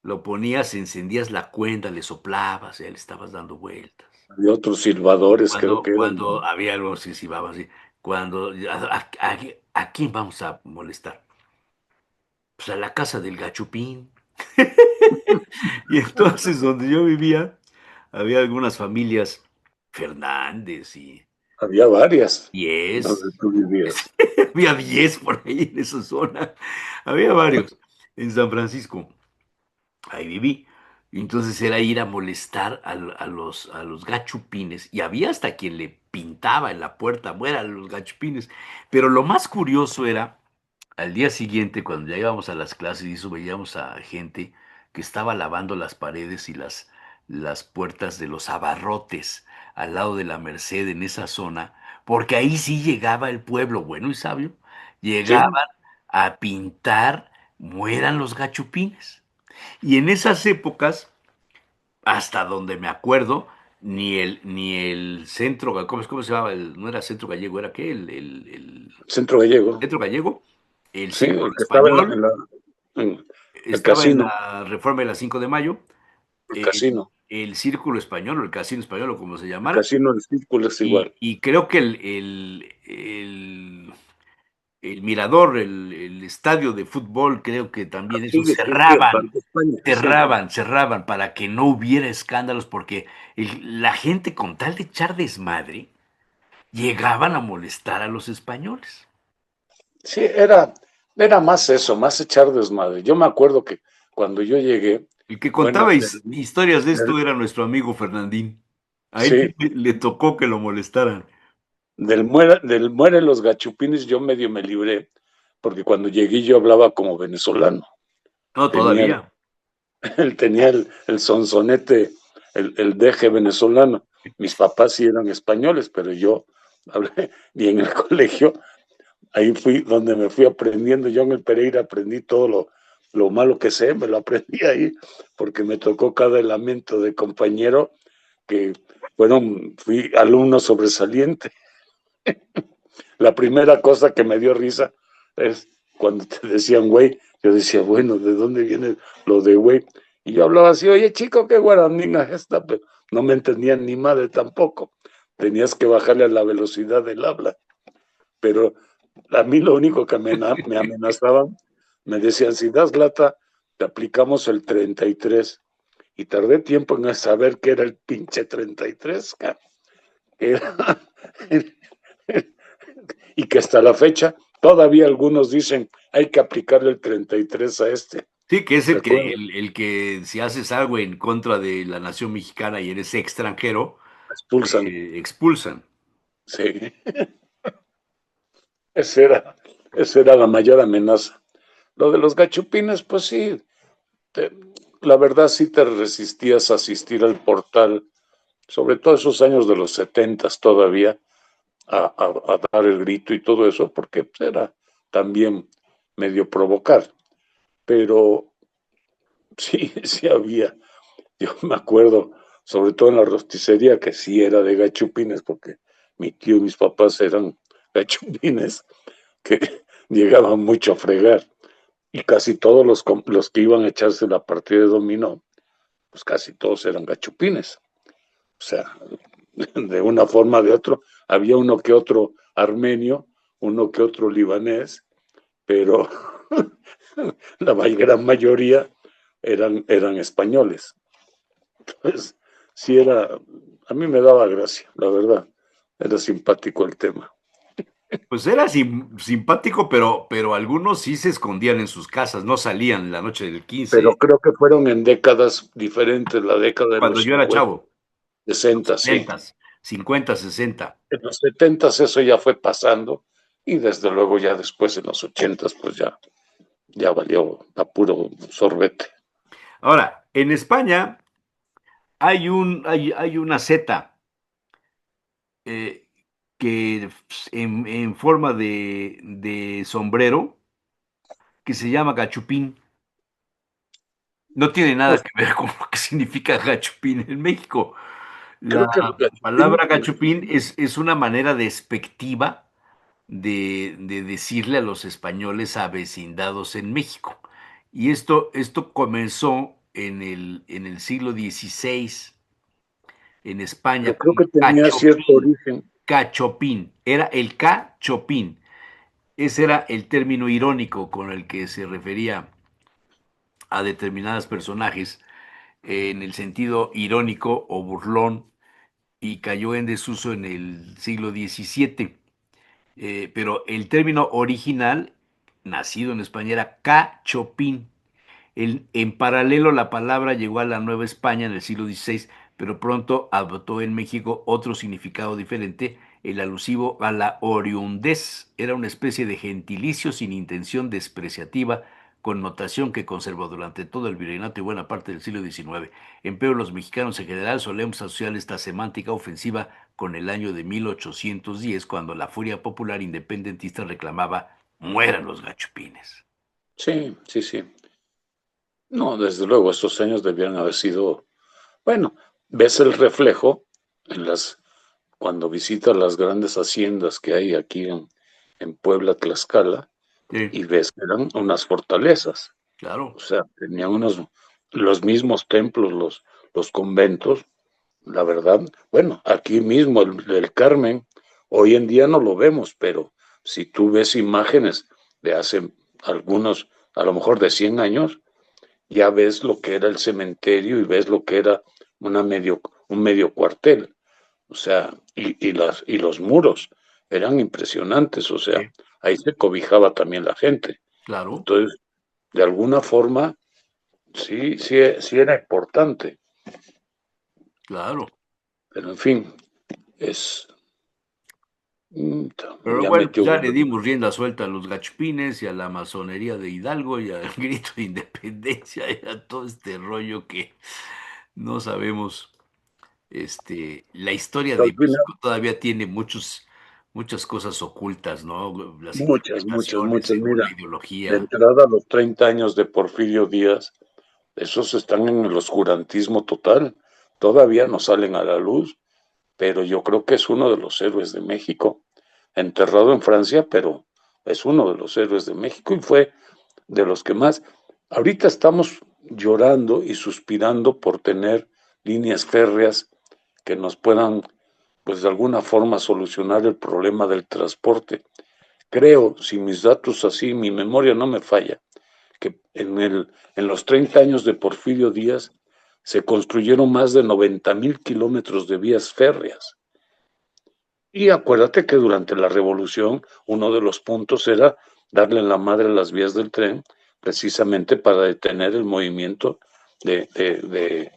lo ponías, encendías la cuenta, le soplabas, ya le estabas dando vueltas. había otros silbadores, creo Cuando, que eran. cuando había algo que silbaba así, cuando, ¿a quién vamos a molestar? Pues a la casa del gachupín. Y entonces donde yo vivía, había algunas familias, Fernández y Había varias donde 10, tú vivías. había 10 por ahí en esa zona, había varios en San Francisco. Ahí viví. Y entonces era ir a molestar a los gachupines. Y había hasta quien le pintaba en la puerta, mueran los gachupines. Pero lo más curioso era, al día siguiente, cuando ya íbamos a las clases y eso, veíamos a gente que estaba lavando las paredes y las puertas de los abarrotes al lado de la Merced en esa zona, porque ahí sí llegaba el pueblo bueno y sabio, Sí, llegaban a pintar, mueran los gachupines. Y en esas épocas, hasta donde me acuerdo, ni el centro, ¿cómo se llamaba? No era centro gallego, ¿era qué? El Centro Gallego. centro gallego, el Sí, círculo el que estaba español, en el estaba en casino. la reforma de la 5 de mayo, El el, casino. el círculo español, o el casino español, o como se El llamara, casino del círculo es igual. y creo que el mirador, el estadio de fútbol, creo que también eso Sí, sí, el cerraban. Banco España, sí. Cerraban para que no hubiera escándalos, porque la gente con tal de echar desmadre, llegaban a molestar a los españoles. Sí, era más eso, más echar desmadre. Yo me acuerdo que cuando yo llegué, El que bueno, contaba historias de esto era nuestro amigo Fernandín. A él sí, le tocó que lo molestaran. del muere los gachupines yo medio me libré, porque cuando llegué yo hablaba como venezolano. No, Tenía el, todavía. él tenía el sonsonete, el deje venezolano. Mis papás sí eran españoles, pero yo hablé, y en el colegio ahí fui donde me fui aprendiendo. Yo en el Pereira aprendí todo lo malo que sé, me lo aprendí ahí, porque me tocó cada elemento de compañero que fui alumno sobresaliente. La primera cosa que me dio risa es cuando te decían güey, yo decía, bueno, ¿de dónde viene lo de güey? Y yo hablaba así, oye chico, qué guaranina es esta, pero no me entendían ni madre tampoco. Tenías que bajarle a la velocidad del habla. Pero a mí lo único que me amenazaban, me decían, si das lata, te aplicamos el 33. Y tardé tiempo en saber qué era el pinche 33. Era, y que hasta la fecha todavía algunos dicen, hay que aplicarle el 33 a este. Sí, que es el que, Recuerdo, el que si haces algo en contra de la nación mexicana y eres extranjero, expulsan. te expulsan. Sí, esa era, esa era la mayor amenaza. Lo de los gachupines, pues sí, te, la verdad sí te resistías a asistir al portal, sobre todo esos años de los 70 todavía, a dar el grito y todo eso, porque pues, era también medio provocar, pero sí, sí había. Yo me acuerdo, sobre todo en la rosticería, que sí era de gachupines, porque mi tío y mis papás eran gachupines, que llegaban mucho a fregar. Y casi todos los que iban a echarse la partida de dominó, pues casi todos eran gachupines. O sea, de una forma o de otra, había uno que otro armenio, uno que otro libanés, pero la gran mayoría eran españoles. Entonces, sí era, a mí me daba gracia, la verdad, era simpático el tema. Pues era simpático, pero algunos sí se escondían en sus casas, no salían en la noche del Pero 15, creo que fueron en décadas diferentes, la década de cuando los yo era 50, chavo, los 60, sí. 70, 50, 60. En los 70 eso ya fue pasando y desde luego ya después en los 80 pues ya valió a puro sorbete. Ahora, en España hay una seta eh, que en forma de sombrero que se llama gachupín. No tiene No, nada que ver con lo que significa gachupín en México. La creo que el palabra gachupín, gachupín es una manera despectiva de decirle a los españoles avecindados en México. Y esto comenzó en el siglo XVI en yo España creo como que tenía cierto cachopín. origen. Cachopín, era el cachopín. Ese era el término irónico con el que se refería a determinados personajes en el sentido irónico o burlón y cayó en desuso en el siglo XVII. Pero el término original, nacido en España, era cachopín. En paralelo, la palabra llegó a la Nueva España en el siglo XVI, pero pronto adoptó en México otro significado diferente, el alusivo a la oriundez. Era una especie de gentilicio sin intención despreciativa, connotación que conservó durante todo el virreinato y buena parte del siglo XIX. Empero los mexicanos en general solemos asociar esta semántica ofensiva con el año de 1810, cuando la furia popular independentista reclamaba mueran los gachupines. Sí, sí, sí. No, desde luego, estos años debían haber sido, bueno, ves el reflejo en cuando visitas las grandes haciendas que hay aquí en Puebla, Tlaxcala, Sí, y ves que eran unas fortalezas. O claro. sea, tenían los mismos templos, los conventos, la verdad. Bueno, aquí mismo el Carmen, hoy en día no lo vemos, pero si tú ves imágenes de hace algunos, a lo mejor de 100 años, ya ves lo que era el cementerio y ves lo que era un medio cuartel. O sea, y los muros eran impresionantes, o sea, Sí, ahí se cobijaba también la gente. claro, Entonces, de alguna forma, sí, sí, sí era importante, claro. pero en fin, es, mm, Pero ya bueno, pues metió ya le gol. dimos rienda suelta a los gachupines y a la masonería de Hidalgo y al grito de independencia y a todo este rollo que no sabemos. La historia Al de final, México todavía tiene muchas cosas ocultas, ¿no? Las muchas, interpretaciones según la mira, de ideología. entrada los 30 años de Porfirio Díaz, esos están en el oscurantismo total, todavía no salen a la luz, pero yo creo que es uno de los héroes de México, enterrado en Francia, pero es uno de los héroes de México y fue de los que más. Ahorita estamos llorando y suspirando por tener líneas férreas que nos puedan, pues de alguna forma, solucionar el problema del transporte. Creo, si mis datos así, mi memoria no me falla, que en los 30 años de Porfirio Díaz se construyeron más de 90,000 kilómetros de vías férreas. Y acuérdate que durante la revolución uno de los puntos era darle en la madre a las vías del tren, precisamente para detener el movimiento de, de,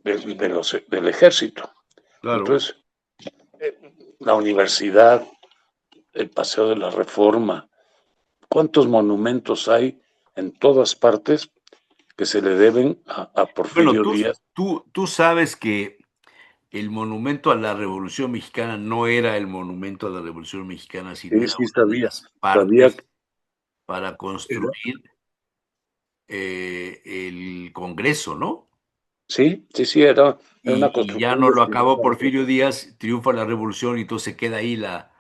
de, del ejército. Claro. Entonces, la universidad, el Paseo de la Reforma, ¿cuántos monumentos hay en todas partes que se le deben a Bueno, Porfirio Díaz? tú sabes que el monumento a la Revolución Mexicana no era el monumento a la Revolución Mexicana, sino Sí, era sí, una de sabía, las sabía, partes. para construir el Congreso, ¿no? Sí, sí, sí, era una Y ya construcción no lo destinada acabó a eso. Porfirio Díaz, triunfa la revolución y entonces se queda ahí la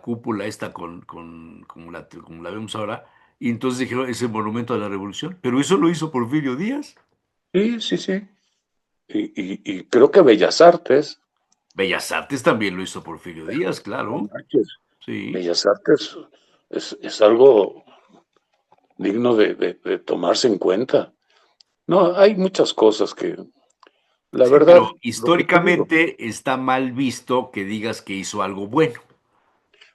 cúpula esta como la vemos ahora, y entonces dijeron, es el monumento a la revolución, pero eso lo hizo Porfirio Díaz. Sí, sí, sí. Y creo que Bellas Artes, Bellas Artes también lo hizo Porfirio Díaz, no claro, manches, sí. Bellas Artes es algo digno de tomarse en cuenta. No, hay muchas cosas que, la Sí, pero verdad, lo que te digo, históricamente está mal visto que digas que hizo algo bueno,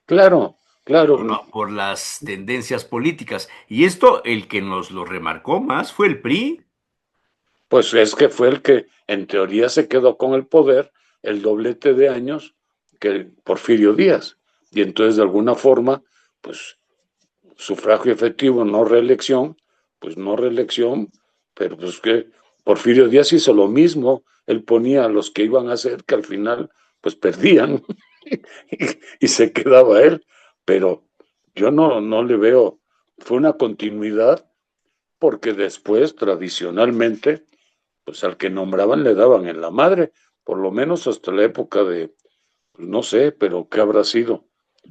claro, claro, por las tendencias políticas. Y esto, el que nos lo remarcó más fue el PRI. pues es que fue el que en teoría se quedó con el poder el doblete de años que Porfirio Díaz. Y entonces, de alguna forma, pues sufragio efectivo, no reelección, pues no reelección, pero pues que Porfirio Díaz hizo lo mismo, él ponía a los que iban a hacer que al final pues perdían y se quedaba él, pero yo no le veo, fue una continuidad porque después tradicionalmente pues al que nombraban le daban en la madre, por lo menos hasta la época de, pues, no sé, pero ¿qué habrá sido?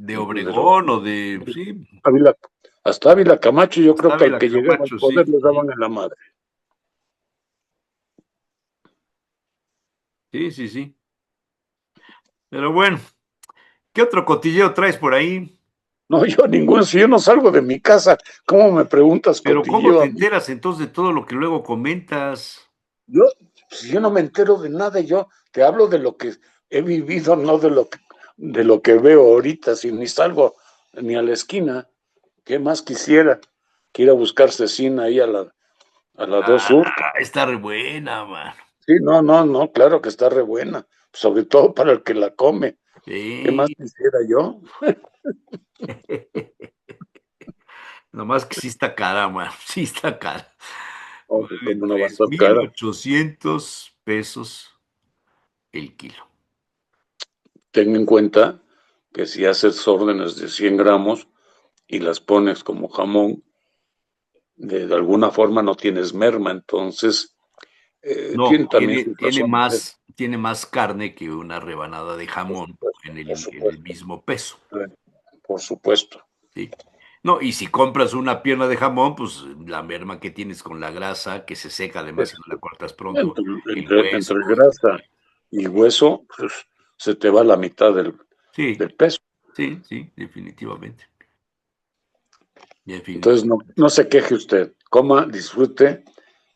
De De los Obregón o de, sí, Ávila, hasta Ávila Camacho, yo hasta creo que al Ávila que llegaba al Camacho, poder sí. le daban en la madre. Sí, sí, sí. Pero bueno, ¿qué otro cotilleo traes por ahí? No, yo ninguno, si yo no salgo de mi casa, ¿cómo me preguntas Pero ¿cómo cotilleo te a mí? enteras entonces de todo lo que luego comentas? Yo, si yo no me entero de nada, yo te hablo de lo que he vivido, no de lo que veo ahorita, si ni salgo ni a la esquina. ¿Qué más quisiera? Que ir a buscar cecina ahí a la 2 Ah, Sur. está re buena, man. Sí, no, claro que está re buena, sobre todo para el que la come. ¿Qué más Sí. quisiera yo? Nomás que sí está cara, man. Sí está cara. Oh, pues, ¿cómo no va a Tres estar mil cara? ochocientos pesos el kilo. Ten en cuenta que si haces órdenes de 100 gramos y las pones como jamón, de alguna forma no tienes merma, entonces tiene No, también sus razones. tiene más carne que una rebanada de Por jamón supuesto, en por el supuesto, mismo peso, por supuesto. ¿sí? No, y si compras una pierna de jamón, pues la merma que tienes con la grasa, que se seca además Es- si no la cortas pronto, entre, el hueso. entre grasa y hueso, pues, se te va la mitad Sí, del peso. sí, sí, definitivamente. Entonces, Definitivamente. no se queje usted, coma, disfrute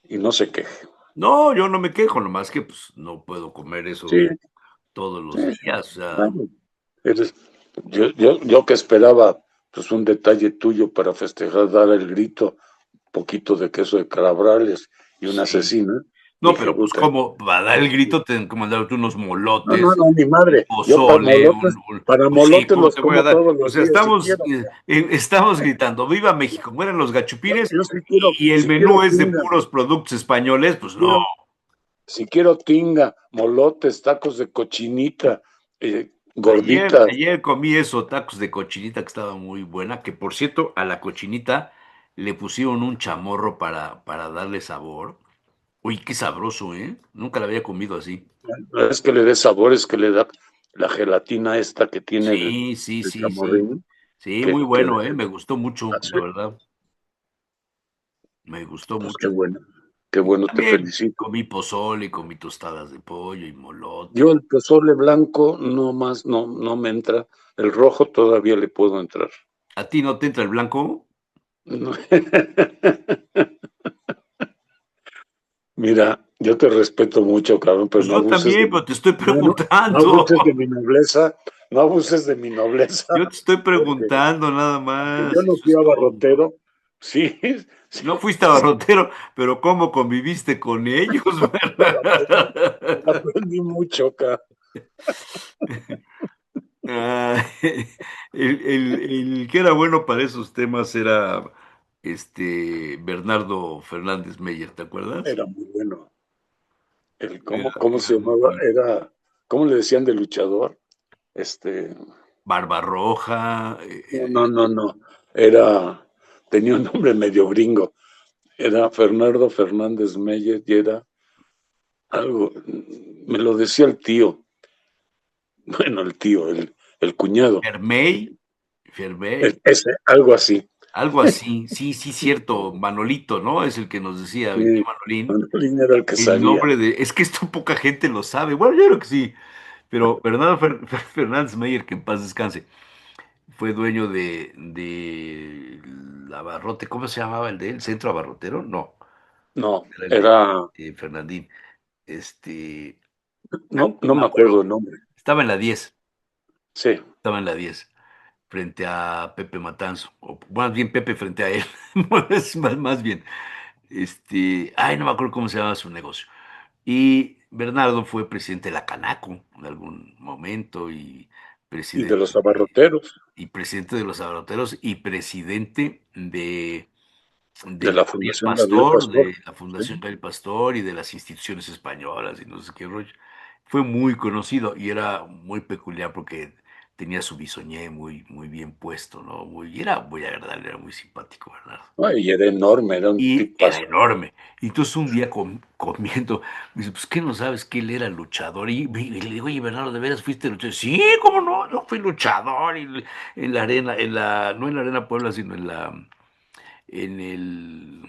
y no se queje. No, yo no me quejo, nomás que pues no puedo comer Sí, eso todos los sí, días. O sea, bueno, eres, yo que esperaba pues un detalle tuyo para festejar, dar el grito, poquito de queso de calabrales y una sí. asesina, No, dije, pero pues puta, como para dar el grito te que mandarte unos molotes, no, ni un madre, yo pozole, para pues sí, molotes ¿cómo los te voy a como dar? todos O los sea, días si quiero. estamos gritando, ¡viva México! Mueren los gachupines Yo si quiero, y el si quiero menú es de tinga, puros productos españoles, pues no. quiero, si quiero tinga, molotes, tacos de cochinita, gorditas. Ayer comí eso, tacos de cochinita que estaba muy buena, que por cierto, a la cochinita le pusieron un chamorro para darle sabor. Uy, qué sabroso, ¿eh? Nunca la había comido así. No es que le dé sabor, es que le da la gelatina esta que tiene Sí, sí, el sí, sí. chamorrín, Sí, muy que le bueno, ¿eh? Me gustó mucho, la hace. verdad. Me gustó Pues mucho. qué Y bueno, te también felicito. comí pozole, comí tostadas de pollo y molote. Yo el pozole blanco no más, no me entra. El rojo todavía le puedo entrar. ¿A ti no te entra el blanco? No. Mira, yo te respeto mucho, cabrón, pero Pues no yo abuses de también, mi, pero te estoy no preguntando. abuses de mi nobleza, no abuses de mi nobleza, Yo te estoy porque, preguntando nada porque yo más, no eso fui es todo. abarrotero. Sí, sí, No fuiste abarrotero, pero ¿cómo conviviste con ellos, pero aprendí, verdad? aprendí mucho acá. Ah, el que era bueno para esos temas era Bernardo Fernández Meyer, ¿te acuerdas? Era muy bueno. ¿Cómo Era se muy llamaba? bueno. ¿Cómo le decían de luchador? Este, Barbarroja, no. Era, tenía un nombre medio gringo. Era Fernando Fernández Meyer y era algo, me lo decía el tío, bueno, el tío, el cuñado, Fermey, Fermey, algo así. algo así. Sí, sí, cierto. Manolito, ¿no? Es el que nos decía, mi tío Sí, Manolín. Manolín era el que El salía. nombre de. Es que esto poca gente lo sabe. Bueno, yo creo que sí. Pero Bernardo Fernández Meyer, que en paz descanse, fue dueño de Abarrote. ¿Cómo se llamaba el de él? ¿Centro Abarrotero? No, No, era el de era, Fernandín. Este, no no me me acuerdo. acuerdo el nombre. Estaba en la 10. Sí, Estaba en la 10 frente a Pepe Matanzo, o más bien Pepe frente a él, más bien. Ay, no me acuerdo cómo se llamaba su negocio. Y Bernardo fue presidente de la Canaco en algún momento y de presidente los abarroteros, y presidente de los abarroteros y presidente de de la Gabriel Fundación Gabriel Pastor, Pastor. de la Sí. Fundación Gabriel Pastor y de las instituciones españolas y no sé qué rollo. Fue muy conocido y era muy peculiar porque tenía su bisoñé muy bien puesto, ¿no? Era muy agradable, era muy simpático, Bernardo. Ay, y era enorme, era un Y era tipazo. enorme. Y entonces un día comiendo, me dice, pues, ¿qué no sabes que él era luchador? Y le digo, oye, Bernardo, ¿de veras fuiste luchador? Sí, ¿cómo no? Yo fui luchador en la arena, no en la Arena Puebla, sino en el,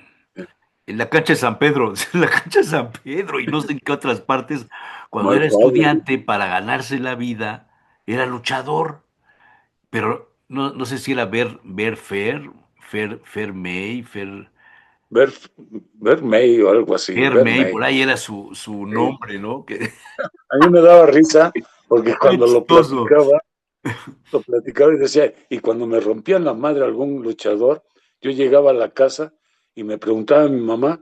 en la cancha de San Pedro, en la cancha de San Pedro y no sé en qué otras partes, cuando Mal era padre. estudiante para ganarse la vida, era luchador, pero no sé si era Fer May, Ver, ver May o algo así, Fer ver May, May. por ahí era su Sí. nombre, ¿no? Que A mí me daba risa porque muy cuando chistoso. lo platicaba y decía, y cuando me rompían la madre algún luchador, yo llegaba a la casa y me preguntaba a mi mamá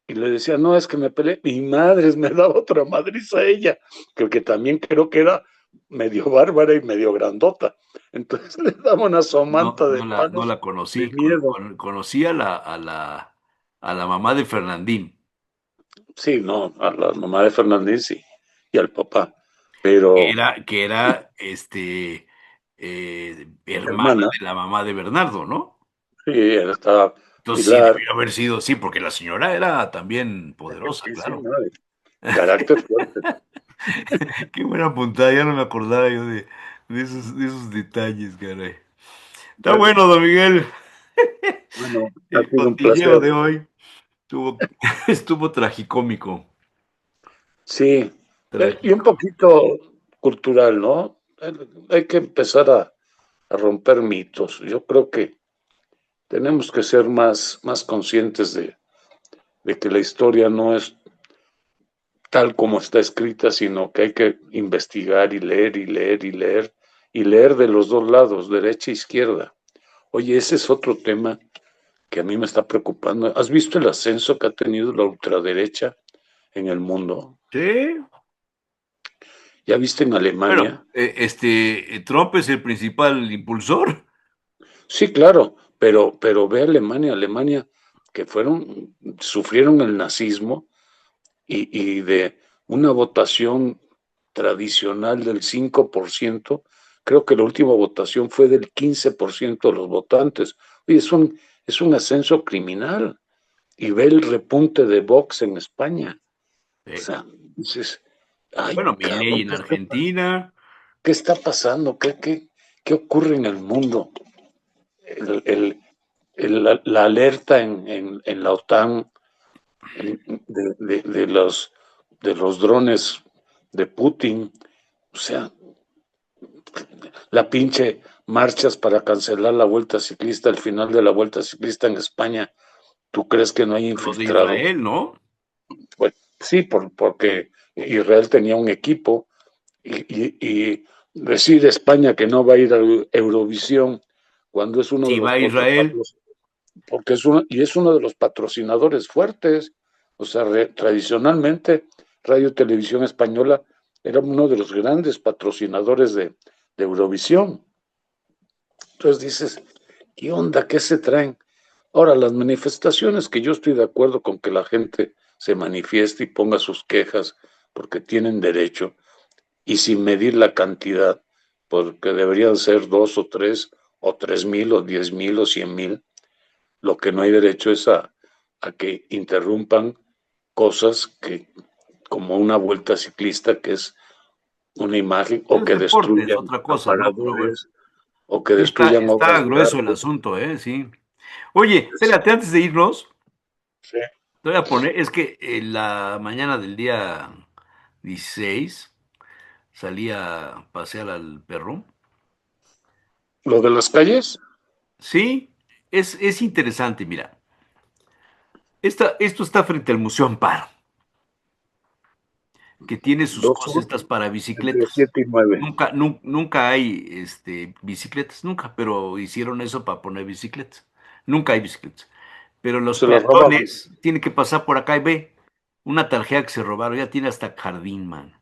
y le decía, no, es que me peleé. Mi madre me daba otra madriza a ella, que también creo que era medio bárbara y medio grandota. Entonces le daba una No, somanta de no palos la de conocí. miedo. Conocí a la mamá de Fernandín, Sí, no, a la mamá de Fernández sí, y al papá, que pero era, que era hermana hermana, de la mamá de Bernardo, ¿no? sí, él estaba Entonces sí, Pilar, debió haber sido, sí, porque la señora era también poderosa, sí, sí, claro. no, carácter fuerte. Qué buena puntada, ya no me acordaba yo de esos detalles, caray. Está Bueno, bueno, don Miguel. bueno, ha El sido un cotilleo placer. de hoy estuvo tragicómico. Sí, y un Trágico. poquito cultural, ¿no? Hay que empezar a romper mitos. Yo creo que tenemos que ser más conscientes de que la historia no es tal como está escrita, sino que hay que investigar y leer y leer y leer y leer de los dos lados, derecha e izquierda. Oye, ese es otro tema que a mí me está preocupando. ¿Has visto el ascenso que ha tenido la ultraderecha en el mundo? Sí. ¿Ya viste en Bueno, Alemania? Trump es el principal impulsor. Sí, claro, pero ve Alemania, que sufrieron el nazismo y de una votación tradicional del 5%, creo que la última votación fue del 15% de los votantes. Oye, es un ascenso criminal. Y ve el repunte de Vox en España. O sea, dices, ay, Bueno, Milei cabrón, en Argentina. qué está pasando? ¿Qué ocurre en el mundo? El, el, la alerta en la OTAN de los drones de Putin, o sea, la pinche marchas para cancelar la vuelta ciclista, el final de la vuelta ciclista en España, ¿tú crees que no hay Lo de infiltrados? Israel, ¿no? Pues sí, porque Israel tenía un equipo y decir España que no va a ir a Eurovisión cuando es uno Si de va los a Israel, porque es uno de los patrocinadores fuertes. O sea, tradicionalmente Radio Televisión Española era uno de los grandes patrocinadores de Eurovisión. Entonces dices, ¿qué onda? ¿Qué se traen? Ahora, las manifestaciones, que yo estoy de acuerdo con que la gente se manifieste y ponga sus quejas porque tienen derecho y sin medir la cantidad, porque deberían ser 2 o 3 o 3,000 o 10,000 o 100,000, Lo que no hay derecho es a que interrumpan cosas que, como una vuelta ciclista, que es una imagen, o Es que deporte, es destruyan otra cosa, ¿no? Pero bueno, aparadores, o que sí destruyan está obras de grueso el arte. asunto, ¿eh? Sí. Oye, espérate, antes de irnos, Sí. te voy a poner, es que en la mañana del día 16 salí a pasear al perro. Lo de las calles, Sí, es interesante, mira. Esto está frente al Museo Amparo, que tiene sus 2 cosas Sur, estas para entre bicicletas. 7 y 9. Nunca hay bicicletas, nunca, pero hicieron eso para poner bicicletas. Nunca hay bicicletas. Pero los Se las robaban. peatones tienen que pasar por acá y ve una tarjeta que se robaron, ya tiene hasta jardín, man.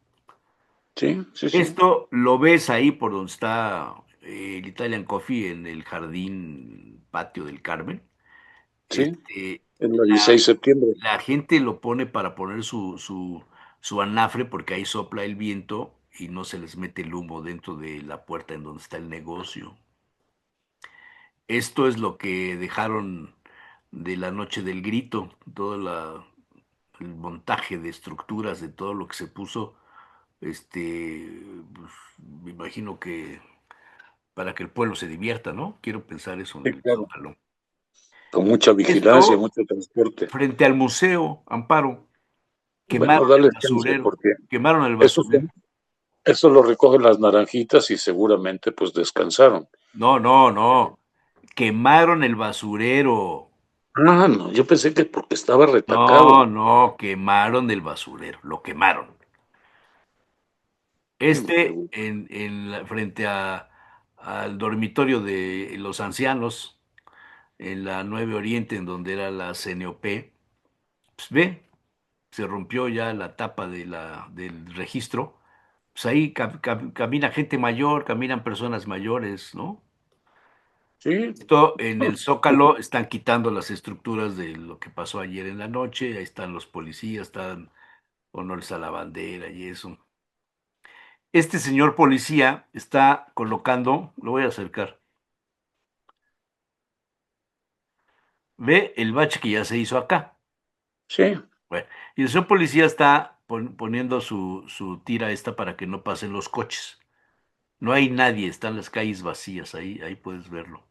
Sí, sí, sí. Esto lo ves ahí por donde está el Italian Coffee en el jardín patio del Carmen. Sí, Este, en la 16 de septiembre. la gente lo pone para poner su anafre porque ahí sopla el viento y no se les mete el humo dentro de la puerta en donde está el negocio. Esto es lo que dejaron de la noche del grito, todo el montaje de estructuras, de todo lo que se puso, pues, me imagino que para que el pueblo se divierta, ¿no? Quiero pensar eso en Sí, el claro. Zócalo. Con mucha vigilancia, Esto mucho transporte. frente al museo, Amparo, quemaron Bueno, el dale chance, basurero, porque quemaron el eso, basurero. eso lo recogen las naranjitas y seguramente pues descansaron. No, no, no, quemaron el basurero. Ah, no, yo pensé que porque estaba No, retacado. no, quemaron el basurero, lo quemaron. Me pregunto. Frente al dormitorio de los ancianos, en la 9 Oriente, en donde era la CNOP, pues ve, se rompió ya la tapa del registro. Pues ahí camina gente mayor, caminan personas mayores, ¿no? Sí, Esto en el Zócalo están quitando las estructuras de lo que pasó ayer en la noche, ahí están los policías, están honores a la bandera y eso. Este señor policía está colocando, lo voy a acercar, ve el bache que ya se hizo acá. sí, Bueno, y el señor policía está poniendo su tira esta para que no pasen los coches. No hay nadie, están las calles vacías, ahí puedes verlo.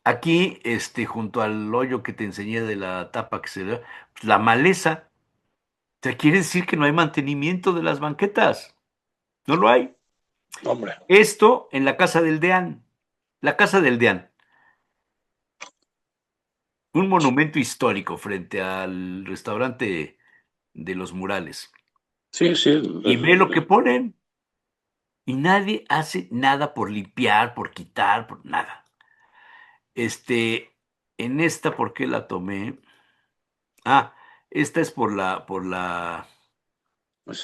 Aquí, junto al hoyo que te enseñé de la tapa que se da, pues, la maleza, o sea, quiere decir que no hay mantenimiento de las banquetas, no lo hay. hombre. Esto en la casa del deán, la casa del deán, un monumento histórico frente al restaurante de los murales. Sí, sí, Y ve lo que ponen, y nadie hace nada por limpiar, por quitar, por nada. Este, en esta, ¿por qué la tomé? Ah, esta es esa por la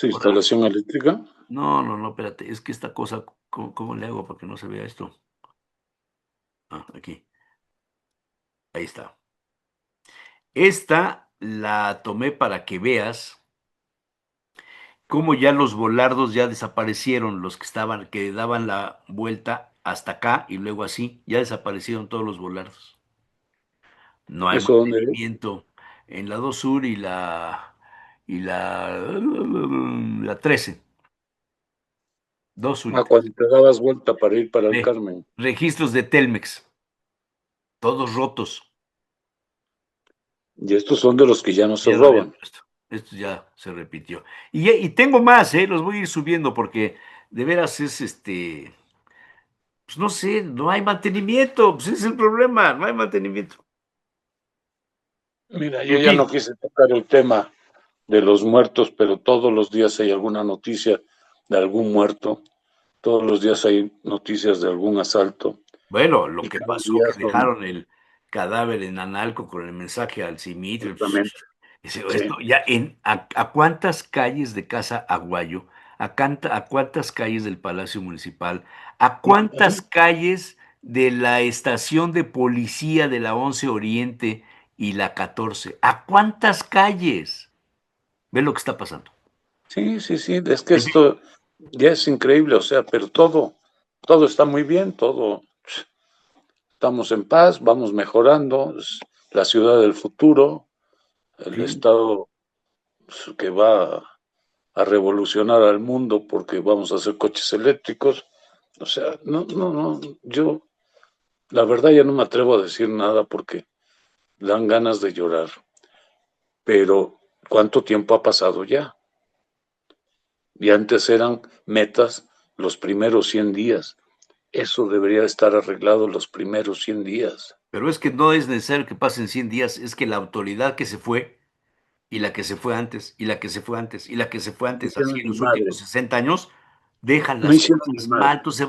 instalación eléctrica. no, no, no, espérate, es que esta cosa, ¿cómo le hago para que no se vea esto? Ah, aquí, ahí está. Esta la tomé para que veas cómo ya los volardos ya desaparecieron, los que estaban, que daban la vuelta hasta acá y luego así, ya desaparecieron todos los volardos. No hay ¿Eso dónde es? mantenimiento en la 2 Sur y la 13, 2 Sur y Ah, 13. cuando te dabas vuelta para ir para el Ve, Carmen. registros de Telmex, todos rotos. Y estos son de los que ya no se Ya lo había roban. puesto. Esto ya se repitió. Y tengo más, los voy a ir subiendo porque de veras pues no sé, no hay mantenimiento, pues ese es el problema, no hay mantenimiento. Mira, yo En ya no fin, quise tocar el tema de los muertos, pero todos los días hay alguna noticia de algún muerto, todos los días hay noticias de algún asalto bueno, lo y que cada pasó, día que son dejaron el cadáver en Analco con el mensaje al Simitri, pues, justamente, sí, esto ya a cuántas calles de Casa Aguayo, a cuántas calles del Palacio Municipal, a cuántas calles de la estación de policía de la 11 Oriente y la 14, a cuántas calles. Ve lo que está pasando. sí, sí, sí, es que En fin, esto ya es increíble, o sea, pero todo está muy bien, todo estamos en paz, vamos mejorando, es la ciudad del futuro, el Sí. estado que va a revolucionar al mundo porque vamos a hacer coches eléctricos. O sea, no, yo la verdad ya no me atrevo a decir nada porque dan ganas de llorar. Pero ¿cuánto tiempo ha pasado ya? Y antes eran metas los primeros 100 días. Eso debería estar arreglado los primeros 100 días. Pero es que no es necesario que pasen 100 días, es que la autoridad que se fue, y la que se fue antes, y la que se fue antes, y la que se fue No antes, así hicieron en ni los últimos madre. 60 años, dejan No las hicieron ni cosas madre. mal, entonces se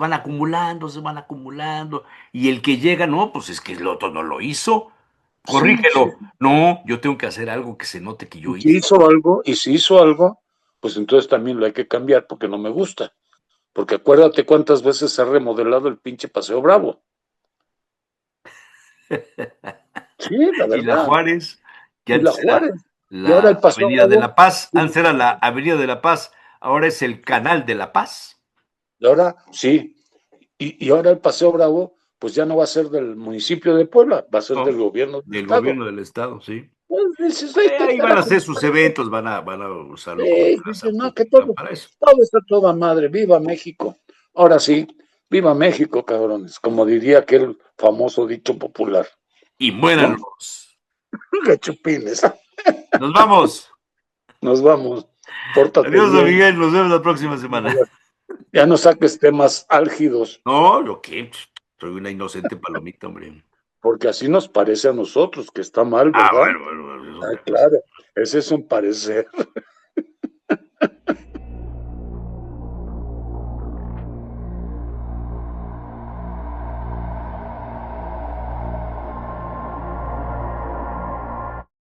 van acumulando, y el que llega, no, pues es que el otro no lo hizo, Sí, sí. corrígelo. No, yo tengo que hacer algo que se note que yo hice. Y si hizo algo, pues entonces también lo hay que cambiar porque no me gusta. Porque acuérdate cuántas veces se ha remodelado el pinche Paseo Bravo. Sí, la Y la verdad. Juárez, que Y la antes era Juárez. Y ahora la el Paseo Avenida de Bravo. la Paz, antes era la Avenida de la Paz, ahora es el Canal de la Paz. Y ahora, sí. Y ahora el Paseo Bravo, pues ya no va a ser del municipio de Puebla, va a ser del No, gobierno del del Estado. gobierno del estado, sí. Pues dices, "Ay, ¿qué Ahí van a carajo hacer me sus parece?". eventos, van a usarlo como plaza Dices, no, que pública para eso. todo está toda madre, viva México. Ahora sí, viva México, cabrones, como diría aquel famoso dicho popular, Y mueran ¿no? los. Gachupines. Nos vamos. Nos vamos. Pórtate Adiós, don bien. Miguel. Nos vemos la próxima semana. Ya no saques temas álgidos, No, lo que. Soy una inocente palomita, hombre. porque así nos parece a nosotros que está mal, Ah, ¿verdad? bueno, es Ah, otra cosa. claro, ese es un parecer.